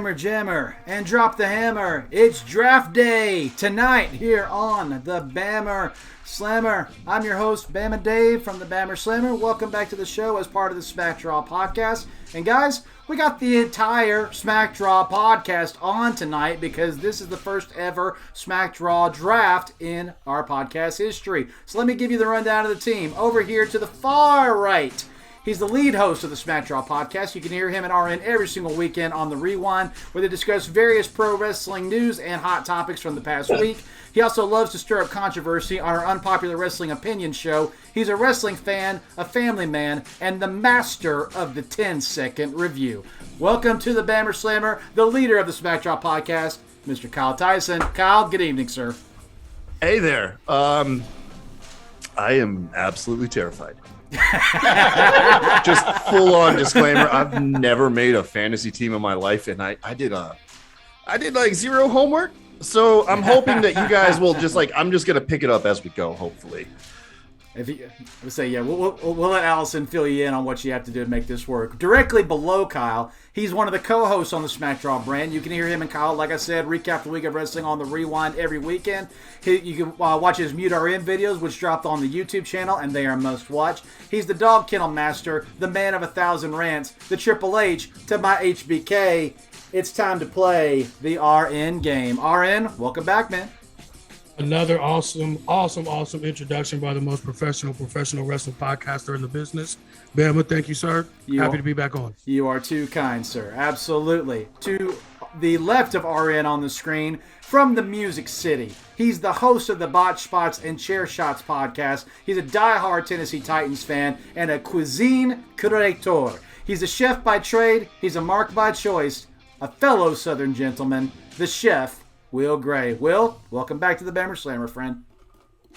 Slammer Jammer and drop the hammer. It's draft day tonight here on the Bama Slammer. I'm your host, Bama Dave from the Bama Slammer. Welcome back to the show as part of the Smack Draw podcast. And guys, we got the entire Smack Draw podcast on tonight because this is the first ever Smack Draw draft in our podcast history. So let me give you the rundown of the team. Over here to the far right, he's the lead host of the Smack Draw podcast. You can hear him and RN every single weekend on The Rewind, where they discuss various pro wrestling news and hot topics from the past week. He also loves to stir up controversy on our Unpopular Wrestling Opinion show. He's a wrestling fan, a family man, and the master of the 10-second review. Welcome to the Bama Slammer, the leader of the Smack Draw podcast, Mr. Kyle Tyson. Kyle, good evening, sir. Hey there. I am absolutely terrified. Just full-on disclaimer, I've never made a fantasy team in my life, and I did like zero homework. So I'm hoping that you guys will just I'm just gonna pick it up as we go, hopefully. We'll let Allison fill you in on what you have to do to make this work. Directly below Kyle, he's one of the co-hosts on the Smack Draw brand. You can hear him and Kyle, like I said, recap the week of wrestling on the Rewind every weekend. You can watch his Mute RN videos, which dropped on the YouTube channel, and they are must watch. He's the dog kennel master, the man of 1,000 rants, the Triple H to my HBK. It's time to play the RN game. RN, welcome back, man. Another awesome introduction by the most professional wrestling podcaster in the business. Bama, thank you, sir. Happy to be back on. You are too kind, sir. Absolutely. To the left of RN on the screen, from the Music City, he's the host of the Botch Spots and Chair Shots podcast. He's a diehard Tennessee Titans fan and a cuisine creator. He's a chef by trade. He's a mark by choice. A fellow Southern gentleman, the chef, Will Gray. Will, welcome back to the Bama Slammer, friend.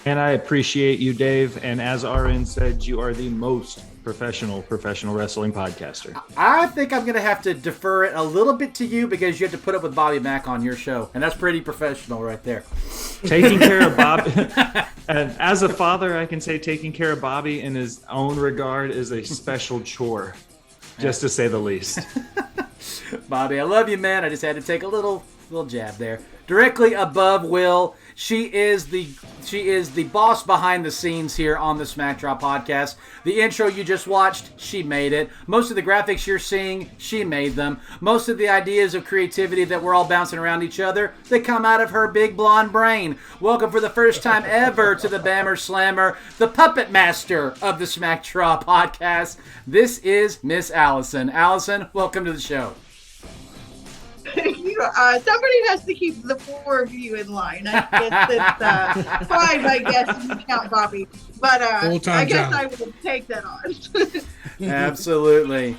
And I appreciate you, Dave. And as RN said, you are the most professional wrestling podcaster. I think I'm going to have to defer it a little bit to you because you have to put up with Bobby Mack on your show. And that's pretty professional right there. Taking care of Bobby. And as a father, I can say taking care of Bobby in his own regard is a special chore, just to say the least. Bobby, I love you, man. I just had to take a little jab there. Directly above Will, she is the boss behind the scenes here on the Smack Draw podcast. The intro you just watched, she made it. Most of the graphics you're seeing, she made them. Most of the ideas of creativity that we're all bouncing around each other, they come out of her big blonde brain. Welcome for the first time ever to the Bama Slammer, the puppet master of the Smack Draw podcast. This is Miss Allison. Allison, welcome to the show. Somebody has to keep the four of you in line. I guess it's fine, I guess, if you count Bobby. But I guess I will take that on. Absolutely.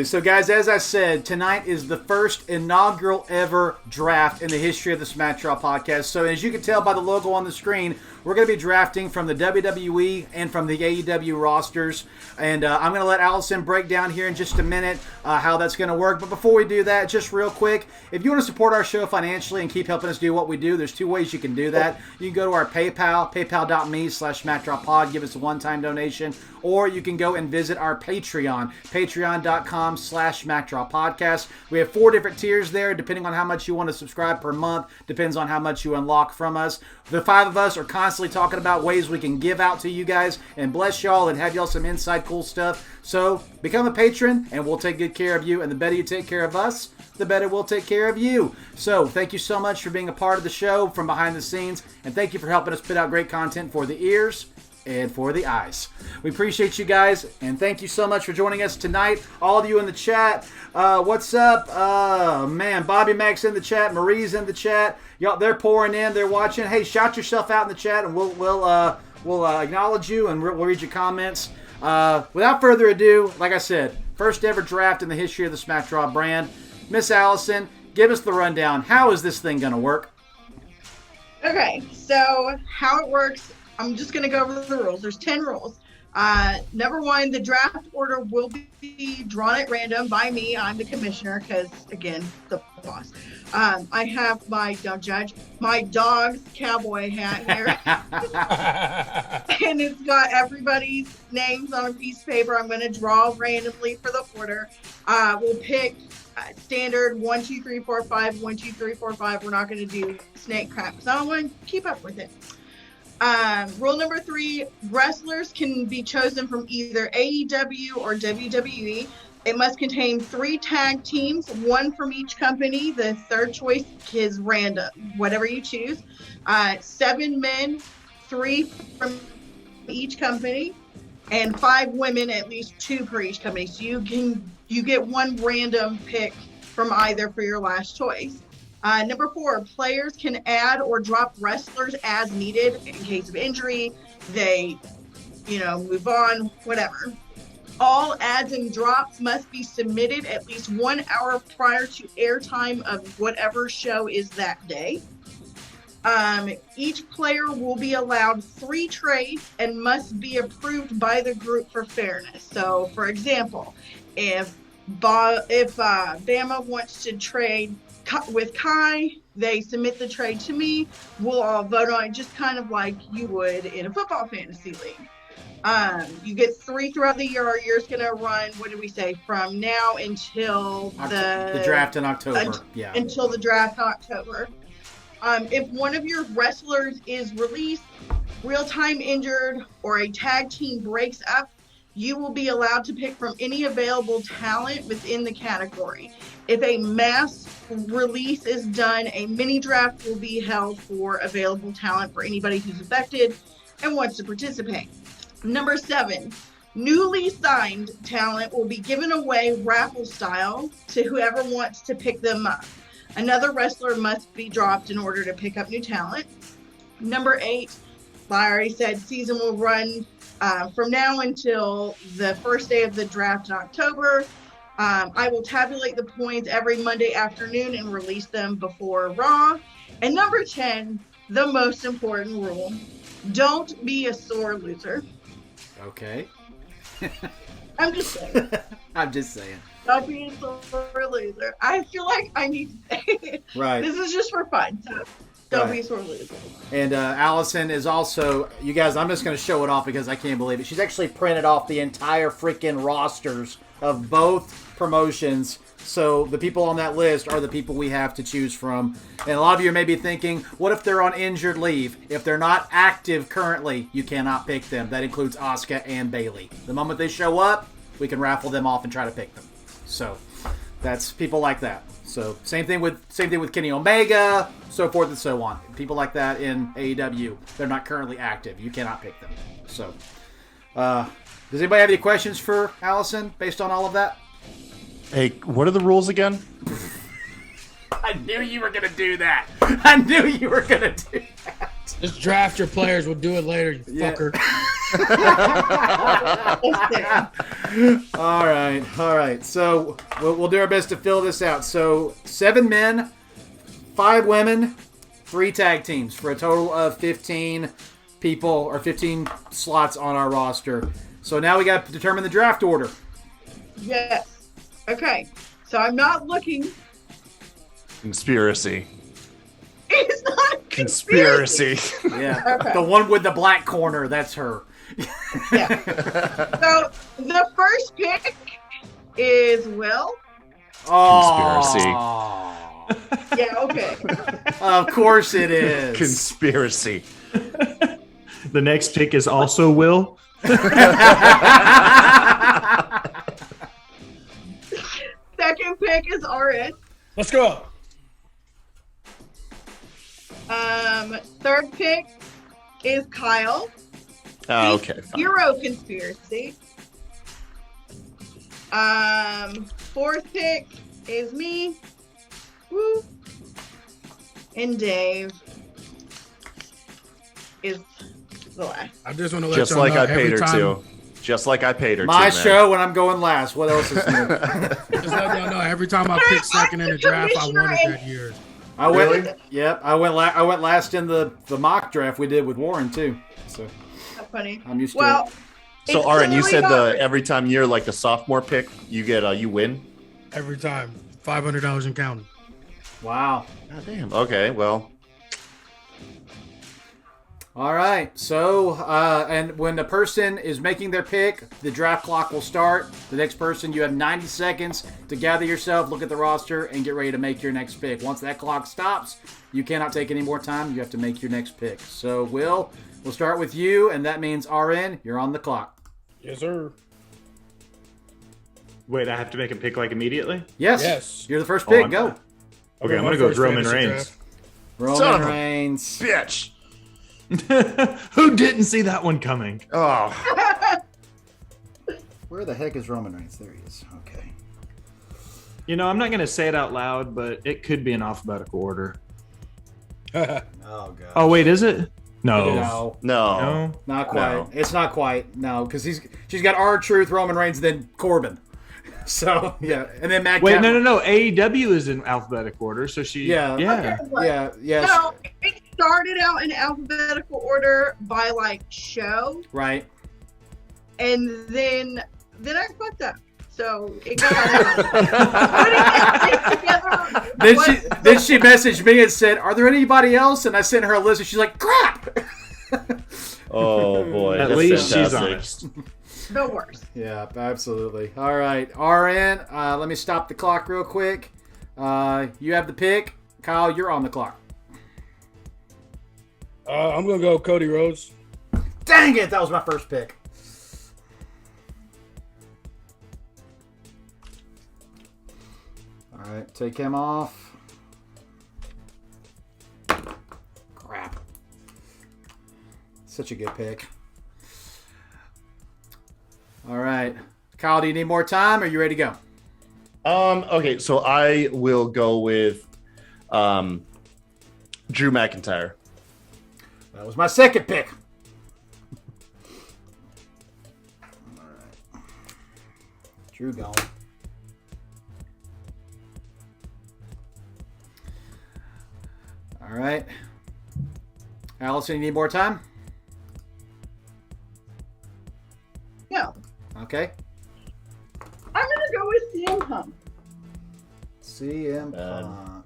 So, guys, as I said, tonight is the first inaugural ever draft in the history of the Smack Draw podcast. So, as you can tell by the logo on the screen, we're going to be drafting from the WWE and from the AEW rosters. And I'm going to let Alison break down here in just a minute how that's going to work. But before we do that, just real quick, if you want to support our show financially and keep helping us do what we do, there's two ways you can do that. You can go to our PayPal, paypal.me/SmackDrawPod, give us a one-time donation. Or you can go and visit our Patreon, patreon.com/SmackDrawPodcast. We have 4 different tiers there, depending on how much you want to subscribe per month. Depends on how much you unlock from us. The 5 of us are constantly talking about ways we can give out to you guys and bless y'all and have y'all some inside cool stuff. So become a patron and we'll take good care of you. And the better you take care of us, the better we'll take care of you. So thank you so much for being a part of the show from behind the scenes. And thank you for helping us put out great content for the ears and for the eyes. We appreciate you guys, and thank you so much for joining us tonight. All of you in the chat, what's up? Man, Bobby Mack's in the chat, Marie's in the chat. Y'all, they're pouring in, they're watching. Hey, shout yourself out in the chat, and we'll acknowledge you, and we'll read your comments. Without further ado, like I said, first ever draft in the history of the Smack Draw brand. Miss Allison, give us the rundown. How is this thing going to work? Okay, so how it works, I'm just going to go over the rules. There's 10 rules. Number 1, the draft order will be drawn at random by me. I'm the commissioner because, again, the boss. I have don't judge, my dog's cowboy hat here. And it's got everybody's names on a piece of paper. I'm going to draw randomly for the order. We'll pick standard 1, 2, 3, 4, 5, 1, 2, 3, 4, 5. We're not going to do snake crap because I don't want to keep up with it. Rule number 3, wrestlers can be chosen from either AEW or WWE. It must contain 3 tag teams, 1 from each company. The third choice is random, whatever you choose. 7 men, 3 from each company, and 5 women, at least 2 per each company. So you get 1 random pick from either for your last choice. Number 4, players can add or drop wrestlers as needed in case of injury. They, move on, whatever. All adds and drops must be submitted at least 1 hour prior to airtime of whatever show is that day. Each player will be allowed 3 trades and must be approved by the group for fairness. So, for example, if Bama wants to trade with Kai, they submit the trade to me. We'll all vote on it, just kind of like you would in a football fantasy league. You get 3 throughout the year. Our year's going to run, what did we say, from now until the draft in October. Until the draft in October. If one of your wrestlers is released, real-time injured, or a tag team breaks up, you will be allowed to pick from any available talent within the category. If a mass release is done, a mini draft will be held for available talent for anybody who's affected and wants to participate. Number 7, newly signed talent will be given away raffle style to whoever wants to pick them up. Another wrestler must be dropped in order to pick up new talent. Number 8, I already said, season will run from now until the first day of the draft in October. I will tabulate the points every Monday afternoon and release them before Raw. And number 10, the most important rule, don't be a sore loser. Okay. I'm just saying. I'm just saying. Don't be a sore loser. I feel like I need to say it. Right. This is just for fun. So don't be a sore loser. And Allison is also, you guys, I'm just going to show it off because I can't believe it. She's actually printed off the entire freaking rosters of both promotions. So the people on that list are the people we have to choose from. And a lot of you may be thinking, what if they're on injured leave? If they're not active currently, you cannot pick them. That includes Asuka and Bayley. The moment they show up, we can raffle them off and try to pick them. So that's people like that. So same thing with Kenny Omega, so forth and so on. People like that in AEW, they're not currently active. You cannot pick them. So does anybody have any questions for Allison based on all of that? Hey, what are the rules again? I knew you were going to do that. I knew you were going to do that. Just draft your players. We'll do it later, you fucker. All right. So we'll do our best to fill this out. So 7 men, 5 women, 3 tag teams for a total of 15 people or 15 slots on our roster. So now we got to determine the draft order. Yes. Okay. So I'm not looking. Conspiracy. It's not a conspiracy. Yeah. Okay. The one with the black corner, that's her. Yeah. So the first pick is Will. Conspiracy. Yeah, okay. Of course it is. Conspiracy. The next pick is also Will. Second pick is RS. Let's go. Third pick is Kyle. Oh, okay. Fine. Zero conspiracy. Fourth pick is me. Woo. And Dave is the last. I just want to let Just y'all like know I paid every her time, to. Just like I paid her My to. show when I'm going last. What else is new? Just let y'all know every time I pick second in the draft, I won it that year. I went. Really? Yep. I went last in the mock draft we did with Warren too. So That's funny. I'm used to Well, it. So, it's Aaron, you said literally every time you're like the sophomore pick, you get you win. Every time, $500 and counting. Wow. God damn. Okay. Well. All right. So, and when the person is making their pick, the draft clock will start. The next person, you have 90 seconds to gather yourself, look at the roster, and get ready to make your next pick. Once that clock stops, you cannot take any more time. You have to make your next pick. So, Will, we'll start with you, and that means RN, you're on the clock. Yes, sir. Wait, I have to make a pick like immediately? Yes. You're the first pick. I'm Go. not. Okay, I'm going to go with Roman Reigns. Roman Reigns. Bitch. Who didn't see that one coming? Oh, Where the heck is Roman Reigns? There he is. Okay. You know, I'm not going to say it out loud, but it could be in alphabetical order. Oh, God. Oh, wait, is it? No. No. no. Not quite. No. It's not quite. No, because she's got R-Truth, Roman Reigns, then Corbin. So, yeah. And then Matt Wait, no. AEW is in alphabetical order, so she... Yeah. Yeah. Yeah. No, it started out in alphabetical order by like show, Right. and then I fucked up. So it got out. Together. Then she messaged me and said, "Are there anybody else?" And I sent her a list, and she's like, "Crap." Oh boy. At that's least she's fantastic. honest. The worst. Yeah, absolutely. All right, RN. Let me stop the clock real quick. You have the pick, Kyle. You're on the clock. I'm gonna go Cody Rhodes. Dang it! That was my first pick. All right, take him off. Crap. Such a good pick. All right. Kyle, do you need more time or are you ready to go? Okay, so I will go with Drew McIntyre. That was my second pick. All right. Drew gone. All right. Allison, you need more time? No, Okay. I'm gonna go with CM Punk. CM Punk.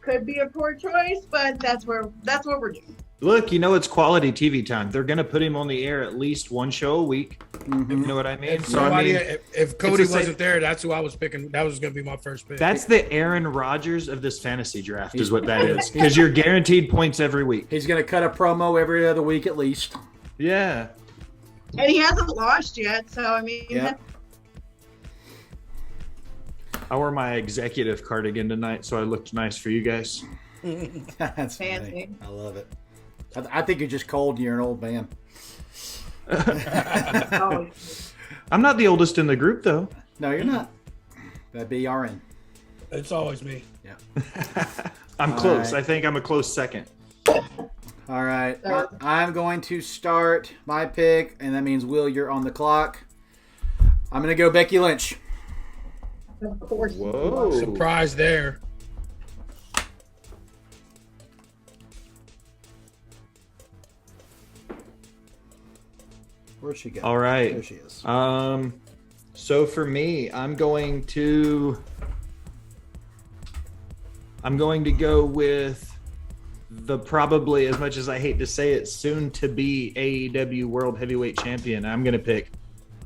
Could be a poor choice, but that's what we're doing. Look, you know it's quality TV time. They're going to put him on the air at least one show a week. Mm-hmm. You know what I mean? If, So, I mean, if Cody it's the wasn't there, that's who I was picking. That was gonna be my first pick. that's the Aaron Rodgers of this fantasy draft is what that is. Because you're guaranteed points every week. He's going to cut a promo every other week at least. Yeah. And he hasn't lost yet, so I mean, Yeah. I wore my executive cardigan tonight, so I looked nice for you guys. That's Fancy. funny. I love it. I think you're just cold and you're an old man. oh, I'm not the oldest in the group, though. No, you're not. That'd be RN. It's always me. Yeah. I'm All close. right. I think I'm a close second. All right. I'm going to start my pick, and that means, Will, you're on the clock. I'm going to go Becky Lynch. of course. Whoa. Surprise there. Where'd she go? All right. There she is. So for me, I'm going to go with the probably, as much as I hate to say it, soon to be AEW World Heavyweight Champion. I'm going to pick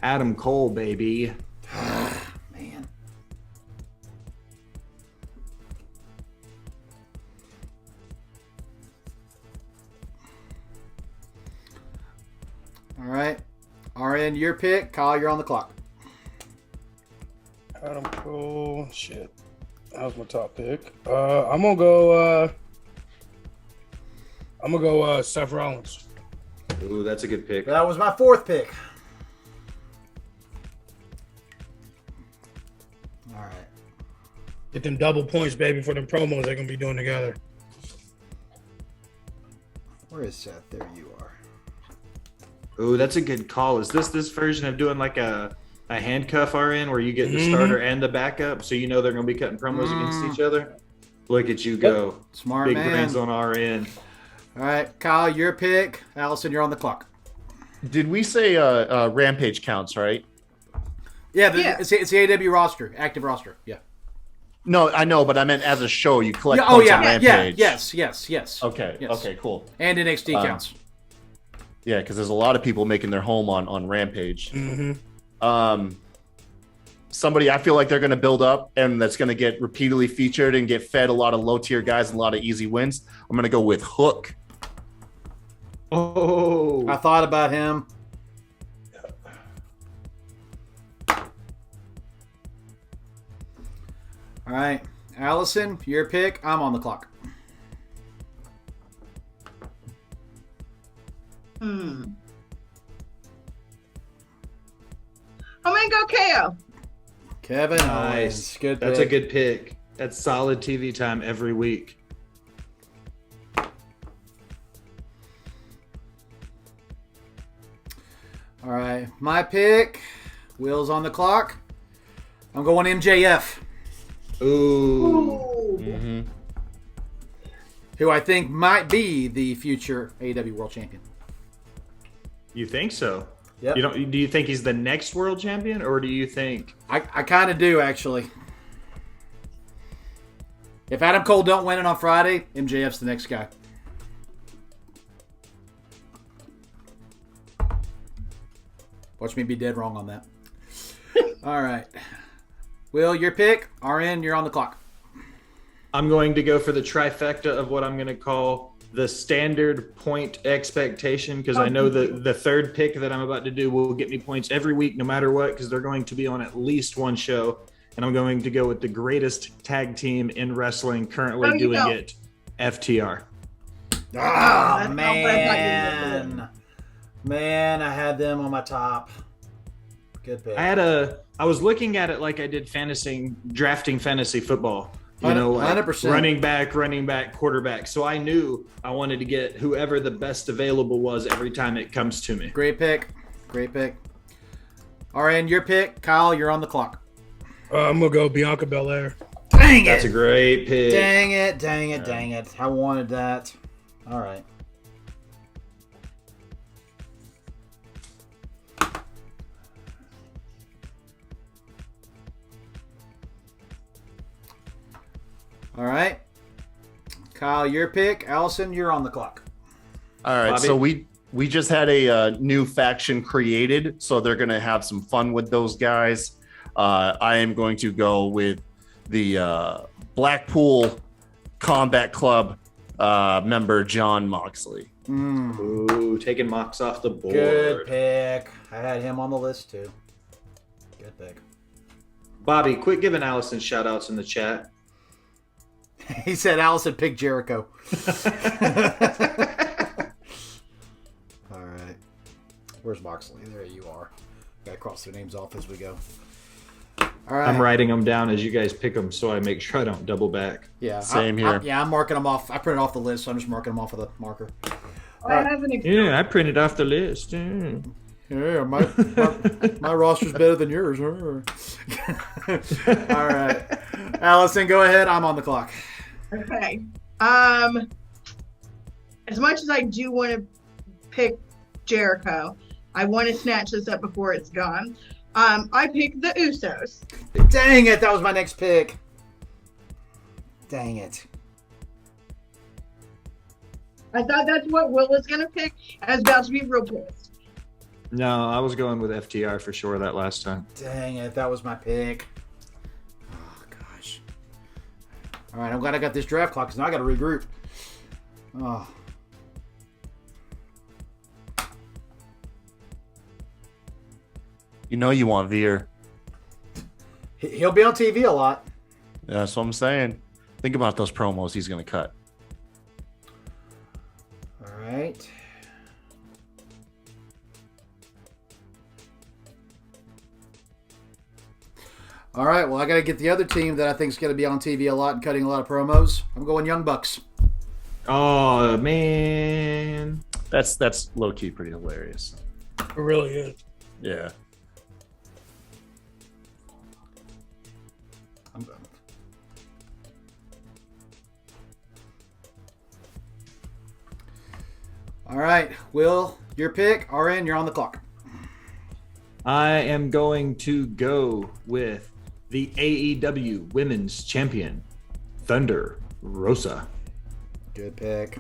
Adam Cole, baby. Man. All right. RN, your pick. Kyle, you're on the clock. Adam Cole. Shit. That was my top pick. I'm gonna go Seth Rollins. Ooh, that's a good pick. That was my fourth pick. All right. Get them double points, baby, for them promos they're gonna be doing together. Where is Seth? There you are. Ooh, that's a good call. Is this version of doing like a handcuff RN where you get the starter and the backup, so you know they're going to be cutting promos against each other? Look at you go. Smart Big man. brains on RN. All right, Kyle, your pick. Allison, you're on the clock. Did we say Rampage counts, right? Yeah, Yeah. It's the AEW roster, active roster. Yeah. No, I know, but I meant as a show, you collect Yeah, oh points yeah, on yeah, Rampage. yes. Okay, Yes. okay, cool. And NXT counts. Yeah, because there's a lot of people making their home on Rampage. Somebody I feel like they're going to build up and that's going to get repeatedly featured and get fed a lot of low tier guys and a lot of easy wins. I'm going to go with Hook. Oh, I thought about him. All right, Allison, your pick. I'm on the clock. I'm gonna go KO. Kevin Owens. nice. Good That's pick. a good pick. That's solid TV time every week. All right, my pick. Will's on the clock. I'm going MJF, Ooh. who I think might be the future AEW World Champion. You think so? Yep. You don't? Do you think he's the next world champion, or do you think? I kind of do, actually. If Adam Cole don't win it on Friday, MJF's the next guy. Watch me be dead wrong on that. All right. Will, your pick. RN, you're on the clock. I'm going to go for the trifecta of what I'm going to call the standard point expectation, because I know that the third pick that I'm about to do will get me points every week, no matter what, because they're going to be on at least one show. And I'm going to go with the greatest tag team in wrestling currently doing it, FTR. Oh, that's not what I thought you were man. Man, I had them on my top. Good pick. I was looking at it like I did drafting fantasy football. You know, like 100%. running back, quarterback. So I knew I wanted to get whoever the best available was every time it comes to me. Great pick. Great pick. RN, your pick. Kyle, you're on the clock. I'm gonna go Bianca Belair. Dang it. That's a great pick. Dang it, dang it, dang it. I wanted that. All right. All right. Kyle, your pick. Allison, you're on the clock. All right, Bobby? so we just had a new faction created, so they're going to have some fun with those guys. I am going to go with the Blackpool Combat Club member John Moxley. Ooh, taking Mox off the board. Good pick. I had him on the list too. Good pick. Bobby, quit giving Allison shout outs in the chat. He said Allison picked Jericho. All right. Where's Moxley? There you are. Gotta cross their names off as we go. All right. I'm writing them down as you guys pick them so I make sure I don't double back. Yeah. Same here. I'm marking them off. I printed off the list, so I'm just marking them off with a marker. I have an Yeah, I printed off the list. Yeah, my roster's better than yours. All right. Allison, go ahead. I'm on the clock. Okay. As much as I do want to pick Jericho, I want to snatch this up before it's gone. I picked the Usos. Dang it. That was my next pick. Dang it. I thought that's what Will was going to pick. I was about to be real pissed. No, I was going with FTR for sure that last time. Dang it. That was my pick. Oh, gosh. All right. I'm glad I got this draft clock because now I got to regroup. Oh. You know you want Veer. He'll be on TV a lot. That's what I'm saying. Think about those promos he's going to cut. All right. All right. Well, I got to get the other team that I think is going to be on TV a lot and cutting a lot of promos. I'm going Young Bucks. Oh, man. That's low-key pretty hilarious. It really is. Yeah. All right. Will, your pick. RN, you're on the clock. I am going to go with the AEW Women's Champion, Thunder Rosa. Good pick.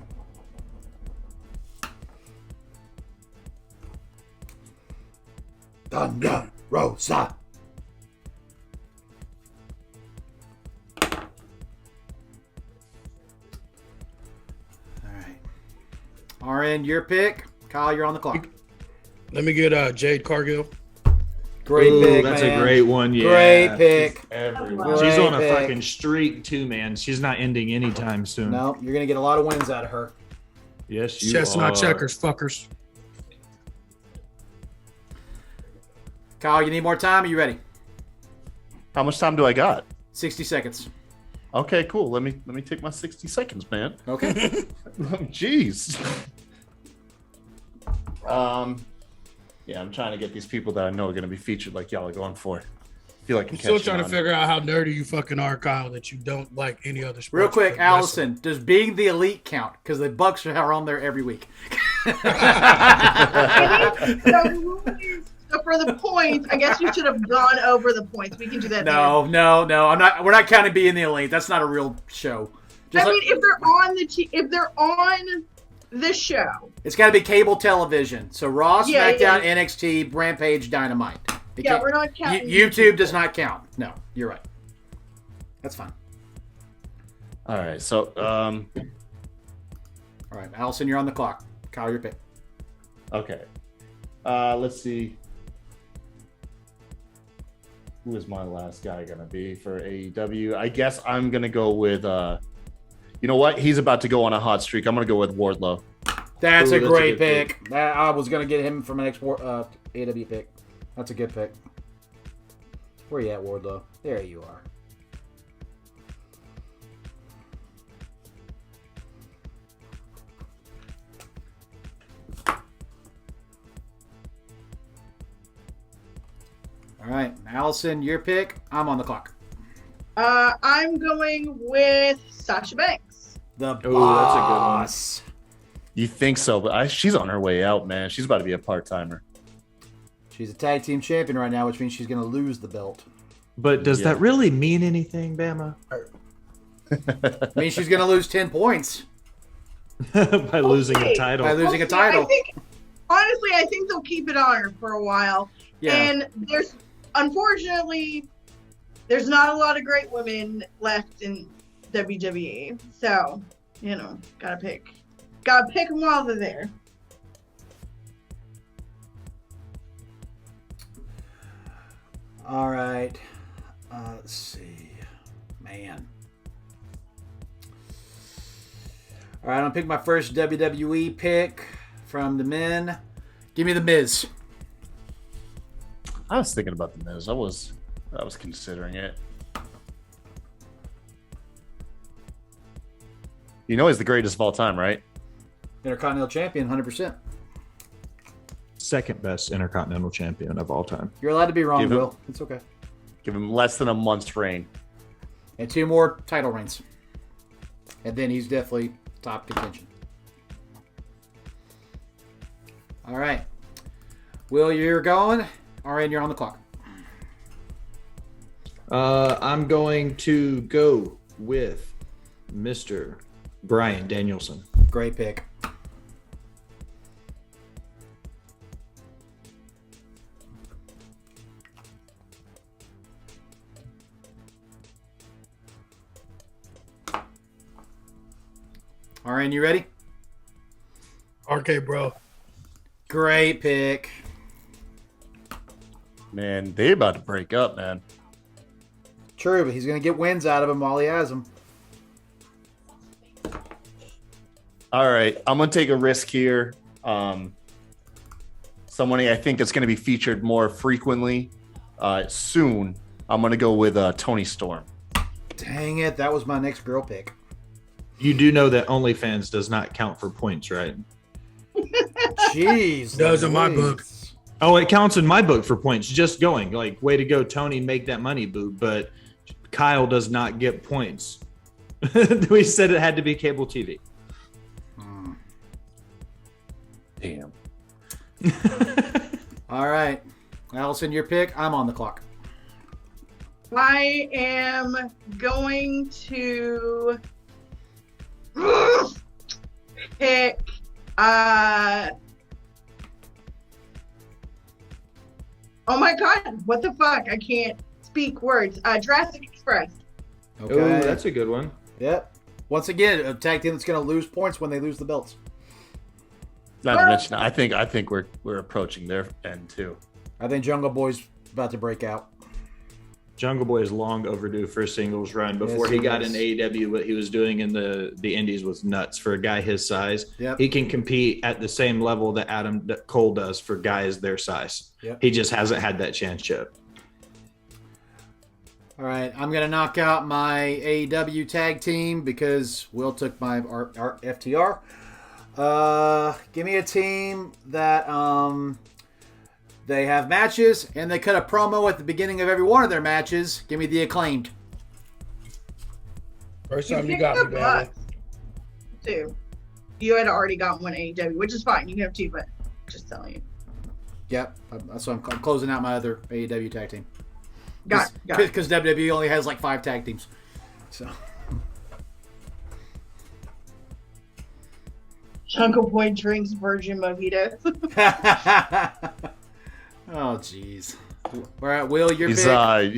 Thunder Rosa. All right. RN, your pick. Kyle, you're on the clock. Let me get Jade Cargill. Great pick, That's man. a great one. Yeah. Great pick. Everyone. She's on a Great pick. fucking streak too, man. She's not ending anytime soon. No, you're going to get a lot of wins out of her. Yes, you Chestnut are. checkers, fuckers. Kyle, you need more time? Are you ready? How much time do I got? 60 seconds. Okay, cool. Let me take my 60 seconds, man. Okay. Jeez. Yeah, I'm trying to get these people that I know are going to be featured like y'all are going for. I feel like I'm still trying to figure out how nerdy you fucking are, Kyle, that you don't like any other sports. Real quick, but Allison, does being the elite count? Because the Bucks are on there every week. So for the points, I guess we should have gone over the points. We can do that. No. I'm not. We're not counting being the elite. That's not a real show. I mean, if they're on the show, it's got to be cable television. So Raw, Yeah, SmackDown, yeah. NXT, Rampage, Dynamite. yeah, we're not counting. YouTube does not count. No, you're right. That's fine. All right, so All right, Allison, you're on the clock. Kyle, your pick. okay. Let's see. Who is my last guy gonna be for AEW? I guess I'm gonna go with you know what? He's about to go on a hot streak. I'm gonna go with Wardlow. That's Ooh, a that's a great good pick. I was gonna get him for my next AW pick. That's a good pick. Where you at, Wardlow? There you are. All right, Allison, your pick. I'm on the clock. I'm going with Sasha Banks. The Ooh, that's a good one. boss. You think so? But she's on her way out, man. She's about to be a part timer. She's a tag team champion right now, which means she's going to lose the belt. But does Yeah. that really mean anything, Bama? Means she's going to lose 10 points By losing a title. by losing a We'll see. I title. think they'll keep it on her for a while. Yeah. And unfortunately, there's not a lot of great women left in WWE. So, gotta pick them while they're there. All right. Let's see. Man. All right, I'm going to pick my first WWE pick from the men. Give me The Miz. I was thinking about the Miz. I was considering it. You know he's the greatest of all time, right? Intercontinental Champion, 100%. Second best Intercontinental Champion of all time. You're allowed to be wrong, Give him- Will. It's okay. Give him less than a month's reign. And 2 more title reigns. And then he's definitely top contention. All right. Will, you're going. RN, you're on the clock. I'm going to go with Mr. Bryan Danielson. Great pick. RN, you ready? RK, bro. Great pick. Man, they about to break up, man. True, but he's going to get wins out of him while he has them. All right, I'm gonna take a risk here. Someone I think that's gonna be featured more frequently soon. I'm gonna go with Tony Storm. Dang it, that was my next girl pick. You do know that OnlyFans does not count for points, right? Jeez. Does in my Louise. book. Oh, it counts in my book for points. Just going. Like, way to go, Tony, make that money, boo. But Kyle does not get points. We said it had to be cable TV. Damn. All right. Allison, your pick. I'm on the clock. I am going to pick Oh my God, what the fuck? I can't speak words. Jurassic Express. Okay. Oh, that's a good one. Yep. Once again, a tag team that's going to lose points when they lose the belts. Not to mention, I think we're approaching their end too. I think Jungle Boy's about to break out. Jungle Boy is long overdue for a singles run. Before Yes, he he got is. in AEW, what he was doing in the Indies was nuts for a guy his size. Yep. He can compete at the same level that Adam Cole does for guys their size. Yep. He just hasn't had that chance yet. All right, I'm going to knock out my AEW tag team because Will took my our FTR. Give me a team that they have matches and they cut a promo at the beginning of every one of their matches. Give me the Acclaimed. First time you picked got the me, baby. Bucks, too. You had already got one AEW, which is fine. You can have two, but just telling you. Yep, so I'm closing out my other AEW tag team. Got it. Because WWE only has like 5 tag teams. So. Jungle Boy drinks virgin mojitos. Oh, jeez. All right, Will, your He's pick.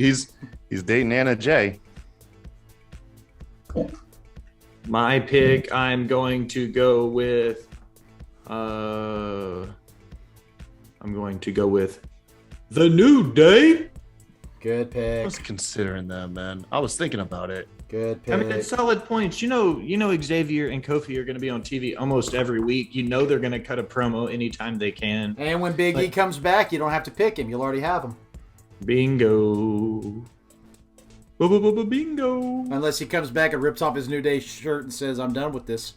he's dating Anna Jay. My pick, I'm going to go with the New Day. Good I pick. was considering that, man. I was thinking about it. Good pick. I mean, it's solid points. You know, Xavier and Kofi are going to be on TV almost every week. You know they're going to cut a promo anytime they can. And when Big E comes back, you don't have to pick him. You'll already have him. Bingo. Bingo. Unless he comes back and rips off his New Day shirt and says, I'm done with this.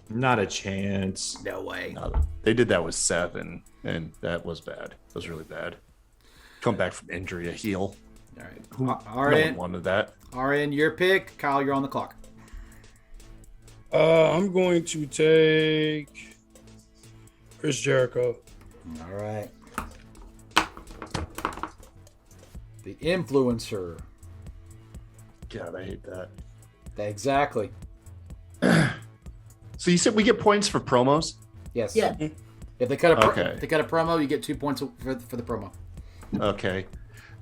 Not a chance. No way. No, they did that with Seth, and that was bad. It was really bad. Come back from injury, a heel. All right. No RN, one wanted that. RN, your pick. Kyle, you're on the clock. I'm going to take Chris Jericho. All right. The influencer. God, I hate that. Exactly. So you said we get points for promos? Yes. Yeah. If they cut a Okay. if they cut a promo, you get 2 points for the promo. Okay.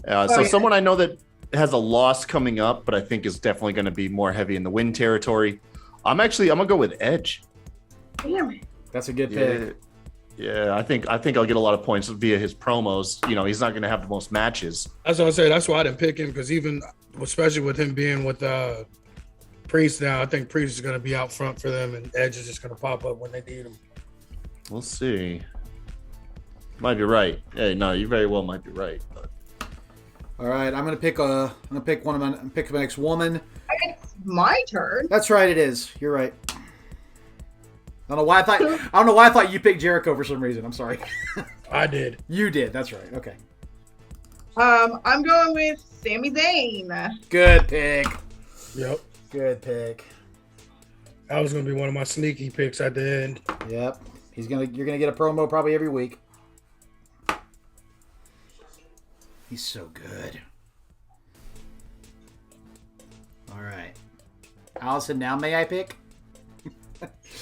So yeah. someone I know that has a loss coming up, but I think is definitely going to be more heavy in the win territory. I'm gonna go with Edge. Damn it. That's a good Yeah, pick. yeah. I think I'll get a lot of points via his promos. You know, he's not going to have the most matches. That's what I say. That's why I didn't pick him, because even, especially with him being with Priest now, I think Priest is going to be out front for them, and Edge is just going to pop up when they need him. We'll see. Might be right. Hey, no, you very well might be right. But All right, I'm gonna pick my next woman. It's my turn. That's right, it is. You're right. I don't know why I thought you picked Jericho for some reason. I'm sorry. I did. You did. That's right. Okay. I'm going with Sami Zayn. Good pick. Yep. Good pick. That was going to be one of my sneaky picks at the end. Yep. You're gonna get a promo probably every week. He's so good. All right. Allison, now may I pick?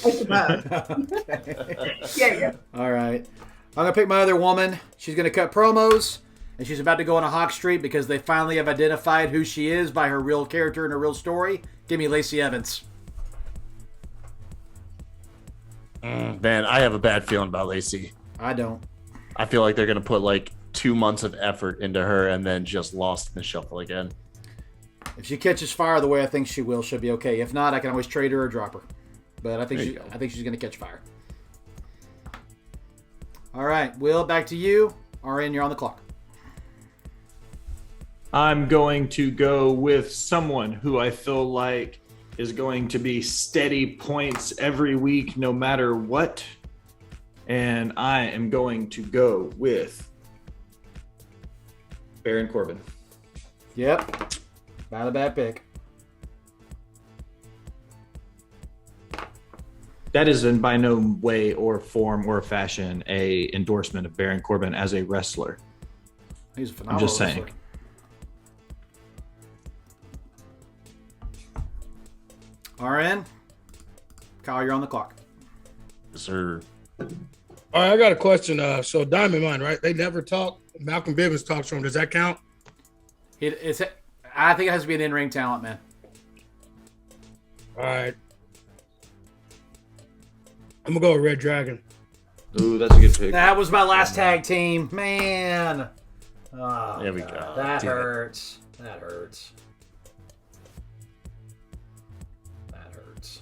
I suppose. Yeah. All right. I'm going to pick my other woman. She's going to cut promos, and she's about to go on a hawk streak because they finally have identified who she is by her real character and her real story. Give me Lacey Evans. man, I have a bad feeling about Lacey. I don't. I feel like they're going to put like 2 months of effort into her and then just lost in the shuffle again. If she catches fire the way I think she will, she'll be okay. If not, I can always trade her or drop her. But I think she's going to catch fire. All right, Will, back to you. RN, you're on the clock. I'm going to go with someone who I feel like is going to be steady points every week, no matter what. And I am going to go with Baron Corbin. Yep. Not a bad pick. That is in by no way or form or fashion a endorsement of Baron Corbin as a wrestler. He's a phenomenal I'm just saying. wrestler. RN, Kyle, you're on the clock. Sir. All right, I got a question. So Diamond Mine, right? They never talk. Malcolm Bivens talks to him. Does that count? I think it has to be an in-ring talent, man. All right. I'm gonna go with Red Dragon. Ooh, that's a good pick. That was my last tag team, man. Oh, There we go. That Damn it. hurts. That hurts. That hurts.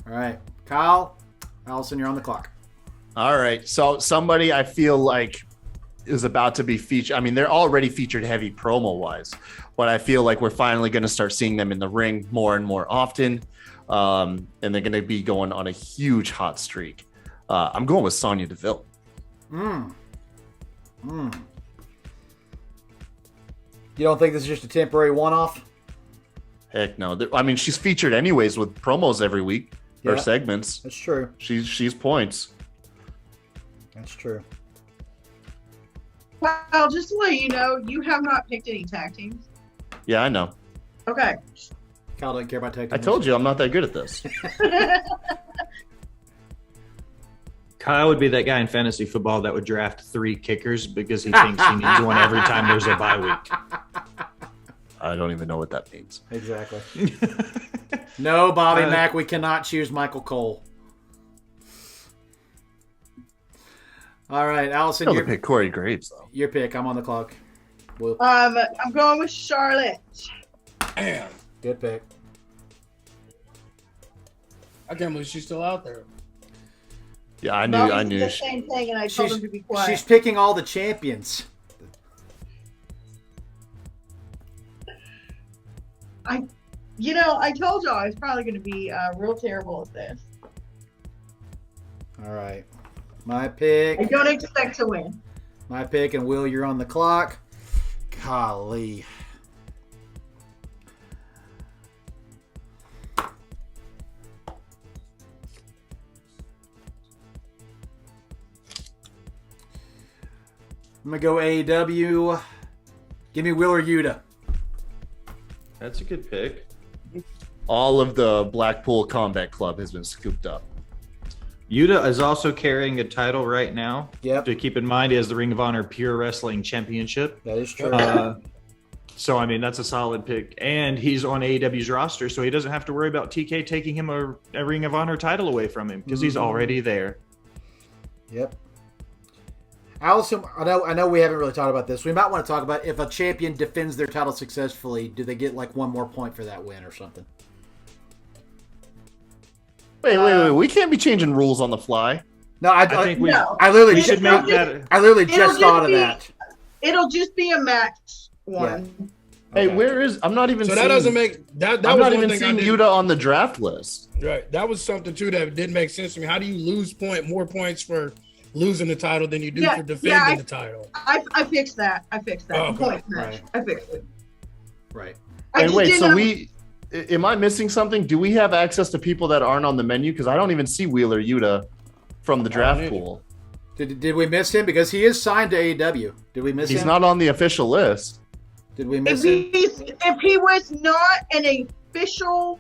All right, Kyle, Allison, you're on the clock. All right. So somebody I feel like is about to be featured. I mean, they're already featured heavy promo wise, but I feel like we're finally going to start seeing them in the ring more and more often. And they're going to be going on a huge hot streak. I'm going with Sonya Deville. You don't think this is just a temporary one-off? Heck no. I mean, she's featured anyways with promos every week or Yeah. segments. That's true. She's points. That's true. Well, just to let you know, you have not picked any tag teams. Yeah, I know. Okay. Kyle doesn't care about tag I teams. told you I'm not that good at this. Kyle would be that guy in fantasy football that would draft 3 kickers because he thinks he needs one every time there's a bye week. I don't even know what that means. Exactly. No, Bobby Mack, we cannot choose Michael Cole. All right, Allison, I'm gonna pick Corey Graves though. your pick. I'm on the clock. Will. I'm going with Charlotte. Damn. Good pick. I can't believe she's still out there. Yeah, I Bobby knew. did the same thing, and I told him to be quiet. She's picking all the champions. I told y'all I was probably going to be real terrible at this. All right. My pick. I don't expect to win. My pick, and Will, you're on the clock. Golly. I'm going to go AEW. Give me Will or Yuta. That's a good pick. All of the Blackpool Combat Club has been scooped up. Yuta is also carrying a title right now. Yep. To keep in mind, he has the Ring of Honor Pure Wrestling Championship. That is true. So, I mean, that's a solid pick. And he's on AEW's roster, so he doesn't have to worry about TK taking him a Ring of Honor title away from him because he's already there. Yep. Allison, I know we haven't really talked about this. We might want to talk about if a champion defends their title successfully, do they get like one more point for that win or something? Wait. We can't be changing rules on the fly. No, I think we literally should make that. I literally It'll just thought of be- that. It'll just be a match one. Hey, Okay. where is? I'm not even. So seeing, that doesn't make that. That I'm was not one even thing seeing I didn't. Yuta on the draft list. Right. That was something too that didn't make sense to me. How do you lose more points for losing the title than you do Yeah, for defending the title? I fixed that. Oh, The okay. point match. Right. I fixed it. Right. I And just wait, didn't so know- am I missing something? Do we have access to people that aren't on the menu? Because I don't even see Wheeler Yuta from the draft did. pool. Did we miss him? Because he is signed to AEW. Did we miss He's him? not on the official list. Did we miss him? If he was not an official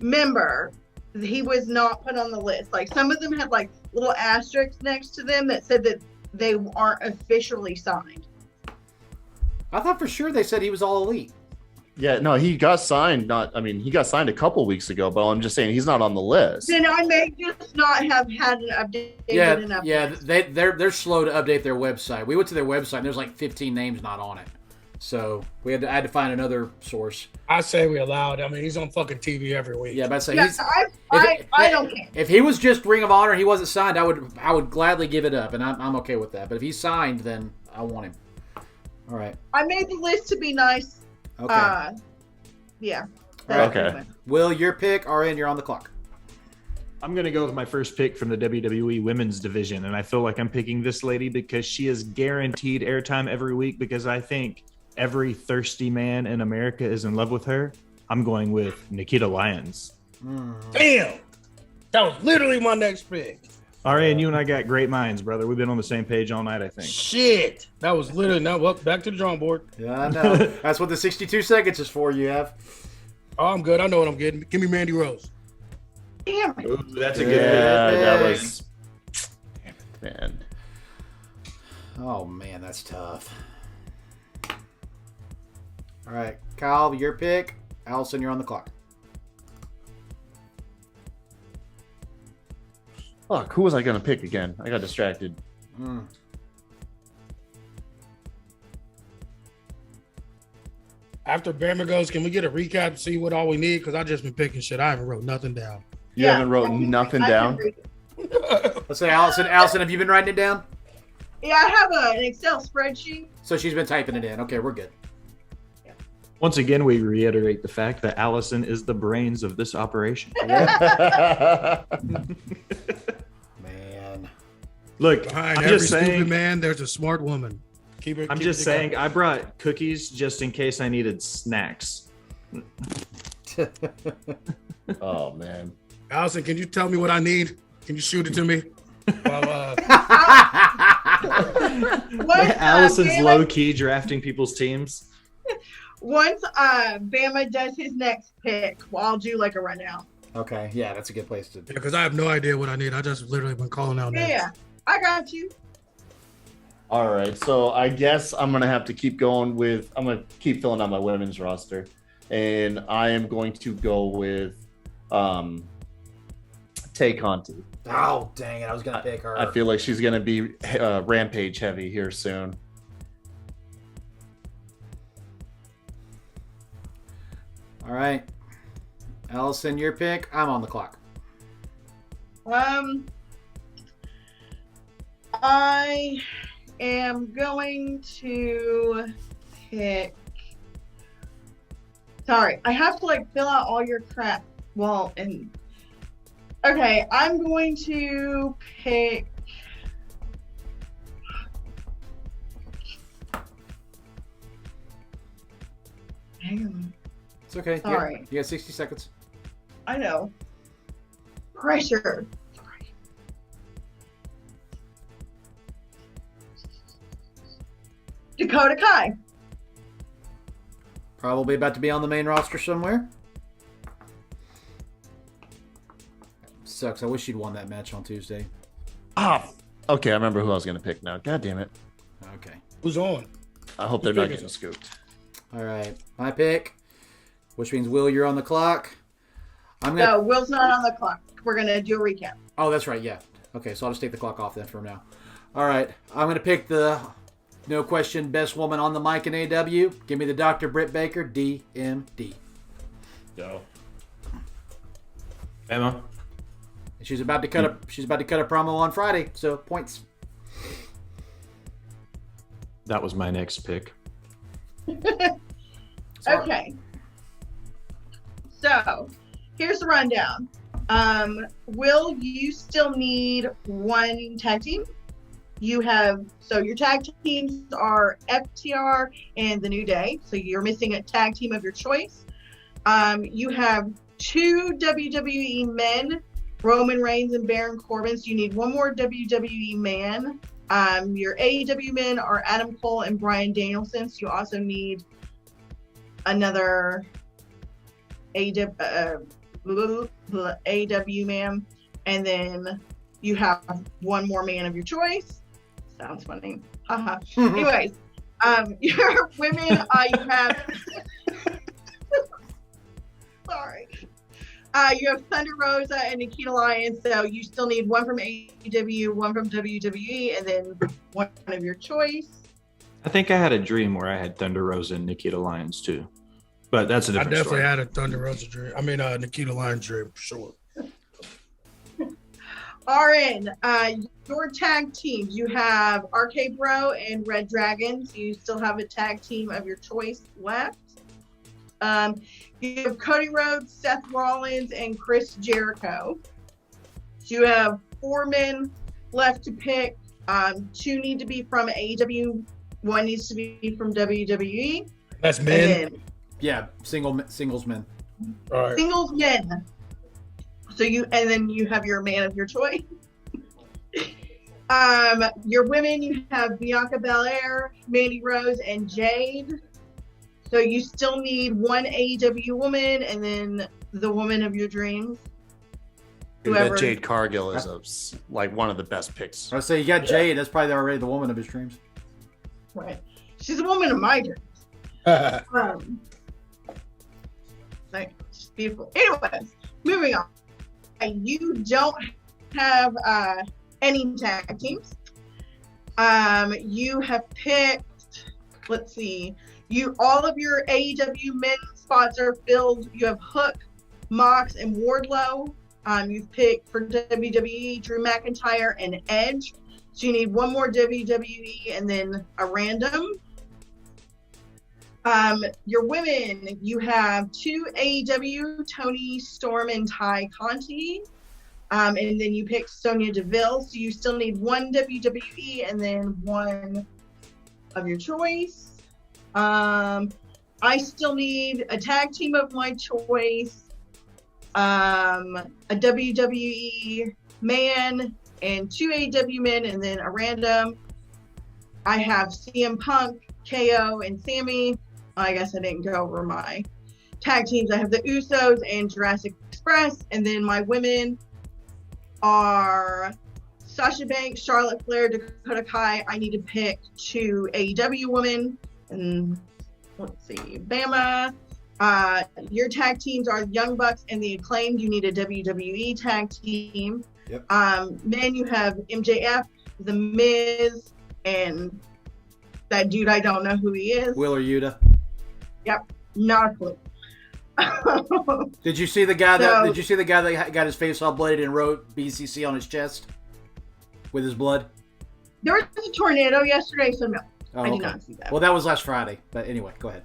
member, he was not put on the list. Like some of them had like little asterisks next to them that said that they aren't officially signed. I thought for sure they said he was all elite. Yeah, no, he got signed. He got signed a couple weeks ago, but I'm just saying he's not on the list. Then I may just not have had an updated enough. list. They're slow to update their website. We went to their website and there's like 15 names not on it. So I had to find another source. I say we allowed. I mean, he's on fucking TV every week. Yeah, but I say Yeah, he's, I don't care. if he was just Ring of Honor and he wasn't signed, I would gladly give it up, and I'm okay with that. But if he's signed, then I want him. All right. I made the list to be nice. Okay. Yeah. Okay. Will, your pick, RN, you're on the clock. I'm going to go with my first pick from the WWE Women's Division, and I feel like I'm picking this lady because she is guaranteed airtime every week because I think every thirsty man in America is in love with her. I'm going with Nikita Lyons. Damn. That was literally my next pick. RA, and you and I got great minds, brother. We've been on the same page all night, I think. Shit. That was literally now. Well, back to the drawing board. Yeah, I know. That's what the 62 seconds is for. You have. Oh, I'm good. I know what I'm getting. Give me Mandy Rose. Damn it. Ooh, that's a Yeah, good that pick. was. Damn it, man. Oh man, that's tough. All right, Kyle, your pick. Allison, you're on the clock. Fuck, who was I gonna pick again? I got distracted. After Bama goes, can we get a recap? See what all we need? Because I just been picking shit. I haven't wrote nothing down. You haven't wrote nothing down? Let's say Allison. Allison, have you been writing it down? Yeah, I have an Excel spreadsheet. So she's been typing it in. Okay, we're good. Once again, we reiterate the fact that Allison is the brains of this operation. Man. Look, Behind I'm every just stupid saying. man, there's a smart woman. I'm just saying. I brought cookies just in case I needed snacks. Oh man. Allison, can you tell me what I need? Can you shoot it to me? Well, Allison's Bama- low key drafting people's teams. Once Bama does his next pick, well, I'll do like a rundown. Okay, yeah, that's a good place to. because I have no idea what I need. I just literally been calling out names. Yeah, I got you. All right, so I guess I'm gonna have to keep going with. I'm gonna keep filling out my women's roster, and I am going to go with Tay Conti. Oh dang it! I was gonna pick her. I feel like she's gonna be rampage heavy here soon. All right, Allison, your pick. I'm on the clock. I am going to pick. Sorry, I have to like fill out all your crap. Well, and okay, I'm going to pick. Hang on. It's okay. You got- Sorry. You got 60 seconds. I know. Pressure. Sorry. Dakota Kai. Probably about to be on the main roster somewhere. Sucks. I wish she'd won that match on Tuesday. Ah, okay. I remember who I was gonna pick now. God damn it! Okay. Who's on? I hope they're not getting scooped. All right. My pick, which means Will, you're on the clock. I'm gonna. No, Will's not on the clock. We're gonna do a recap. Oh, that's right. Yeah. Okay, so I'll just take the clock off then for now. All right. I'm gonna pick the no question best woman on the mic in AW. Give me the Dr. Britt Baker, DMD. Go. Emma. And she's about to cut a promo on Friday, so points. That was my next pick. Okay. So, here's the rundown. Will, you still need one tag team. You have, so your tag teams are FTR and The New Day. So you're missing a tag team of your choice. You have 2 WWE men, Roman Reigns and Baron Corbin. So you need one more WWE man. Your AEW men are Adam Cole and Bryan Danielson. So you also need another AEW man. And then you have one more man of your choice. Sounds funny. Haha. Anyways, your women, you have. Sorry. You have Thunder Rosa and Nikita Lyons, so you still need one from AEW, one from WWE, and then one of your choice. I think I had a dream where I had Thunder Rosa and Nikita Lyons too, but that's a I different definitely story. had a Thunder Rosa dream. I mean, Nikita Lyons dream, for sure. RN, your tag teams, you have RK Bro and Red Dragons. You still have a tag team of your choice left. You have Cody Rhodes, Seth Rollins, and Chris Jericho. So you have 4 men left to pick. 2 need to be from AEW. 1 needs to be from WWE. That's And men. then Yeah, singles men. All right. singles men. So then you have your man of your choice. Your women, you have Bianca Belair, Mandy Rose, and Jade. So you still need one AEW woman and then the woman of your dreams. Dude, that Whoever. Jade Cargill is like one of the best picks. I would say you got Jade. That's probably already the woman of his dreams. Right. She's a woman of my dreams. Like, she's beautiful. Anyways, moving on. You don't have any tag teams. You have picked, let's see, all of your AEW men's spots are filled. You have Hook, Mox, and Wardlow. You've picked for WWE Drew McIntyre and Edge. So you need one more WWE and then a random. Your women, you have 2 AEW, Tony Storm and Ty Conti. And then you picked Sonya Deville. So you still need one WWE and then one of your choice. I still need a tag team of my choice, a WWE man and 2 AEW men and then a random. I have CM Punk, KO, and Sammy. I guess I didn't go over my tag teams. I have the Usos and Jurassic Express, and then my women are Sasha Banks, Charlotte Flair, Dakota Kai. I need to pick 2 AEW women, and let's see, Bama. Your tag teams are Young Bucks and the Acclaimed. You need a WWE tag team. Yep. Men, you have MJF, The Miz, and that dude I don't know who he is. Wheeler Yuta. Yep, not a clue. Did you see the guy that got his face all blooded and wrote BCC on his chest with his blood? There was a tornado yesterday, so no, Oh, I did okay. not see that. Well, that was last Friday. But anyway, go ahead.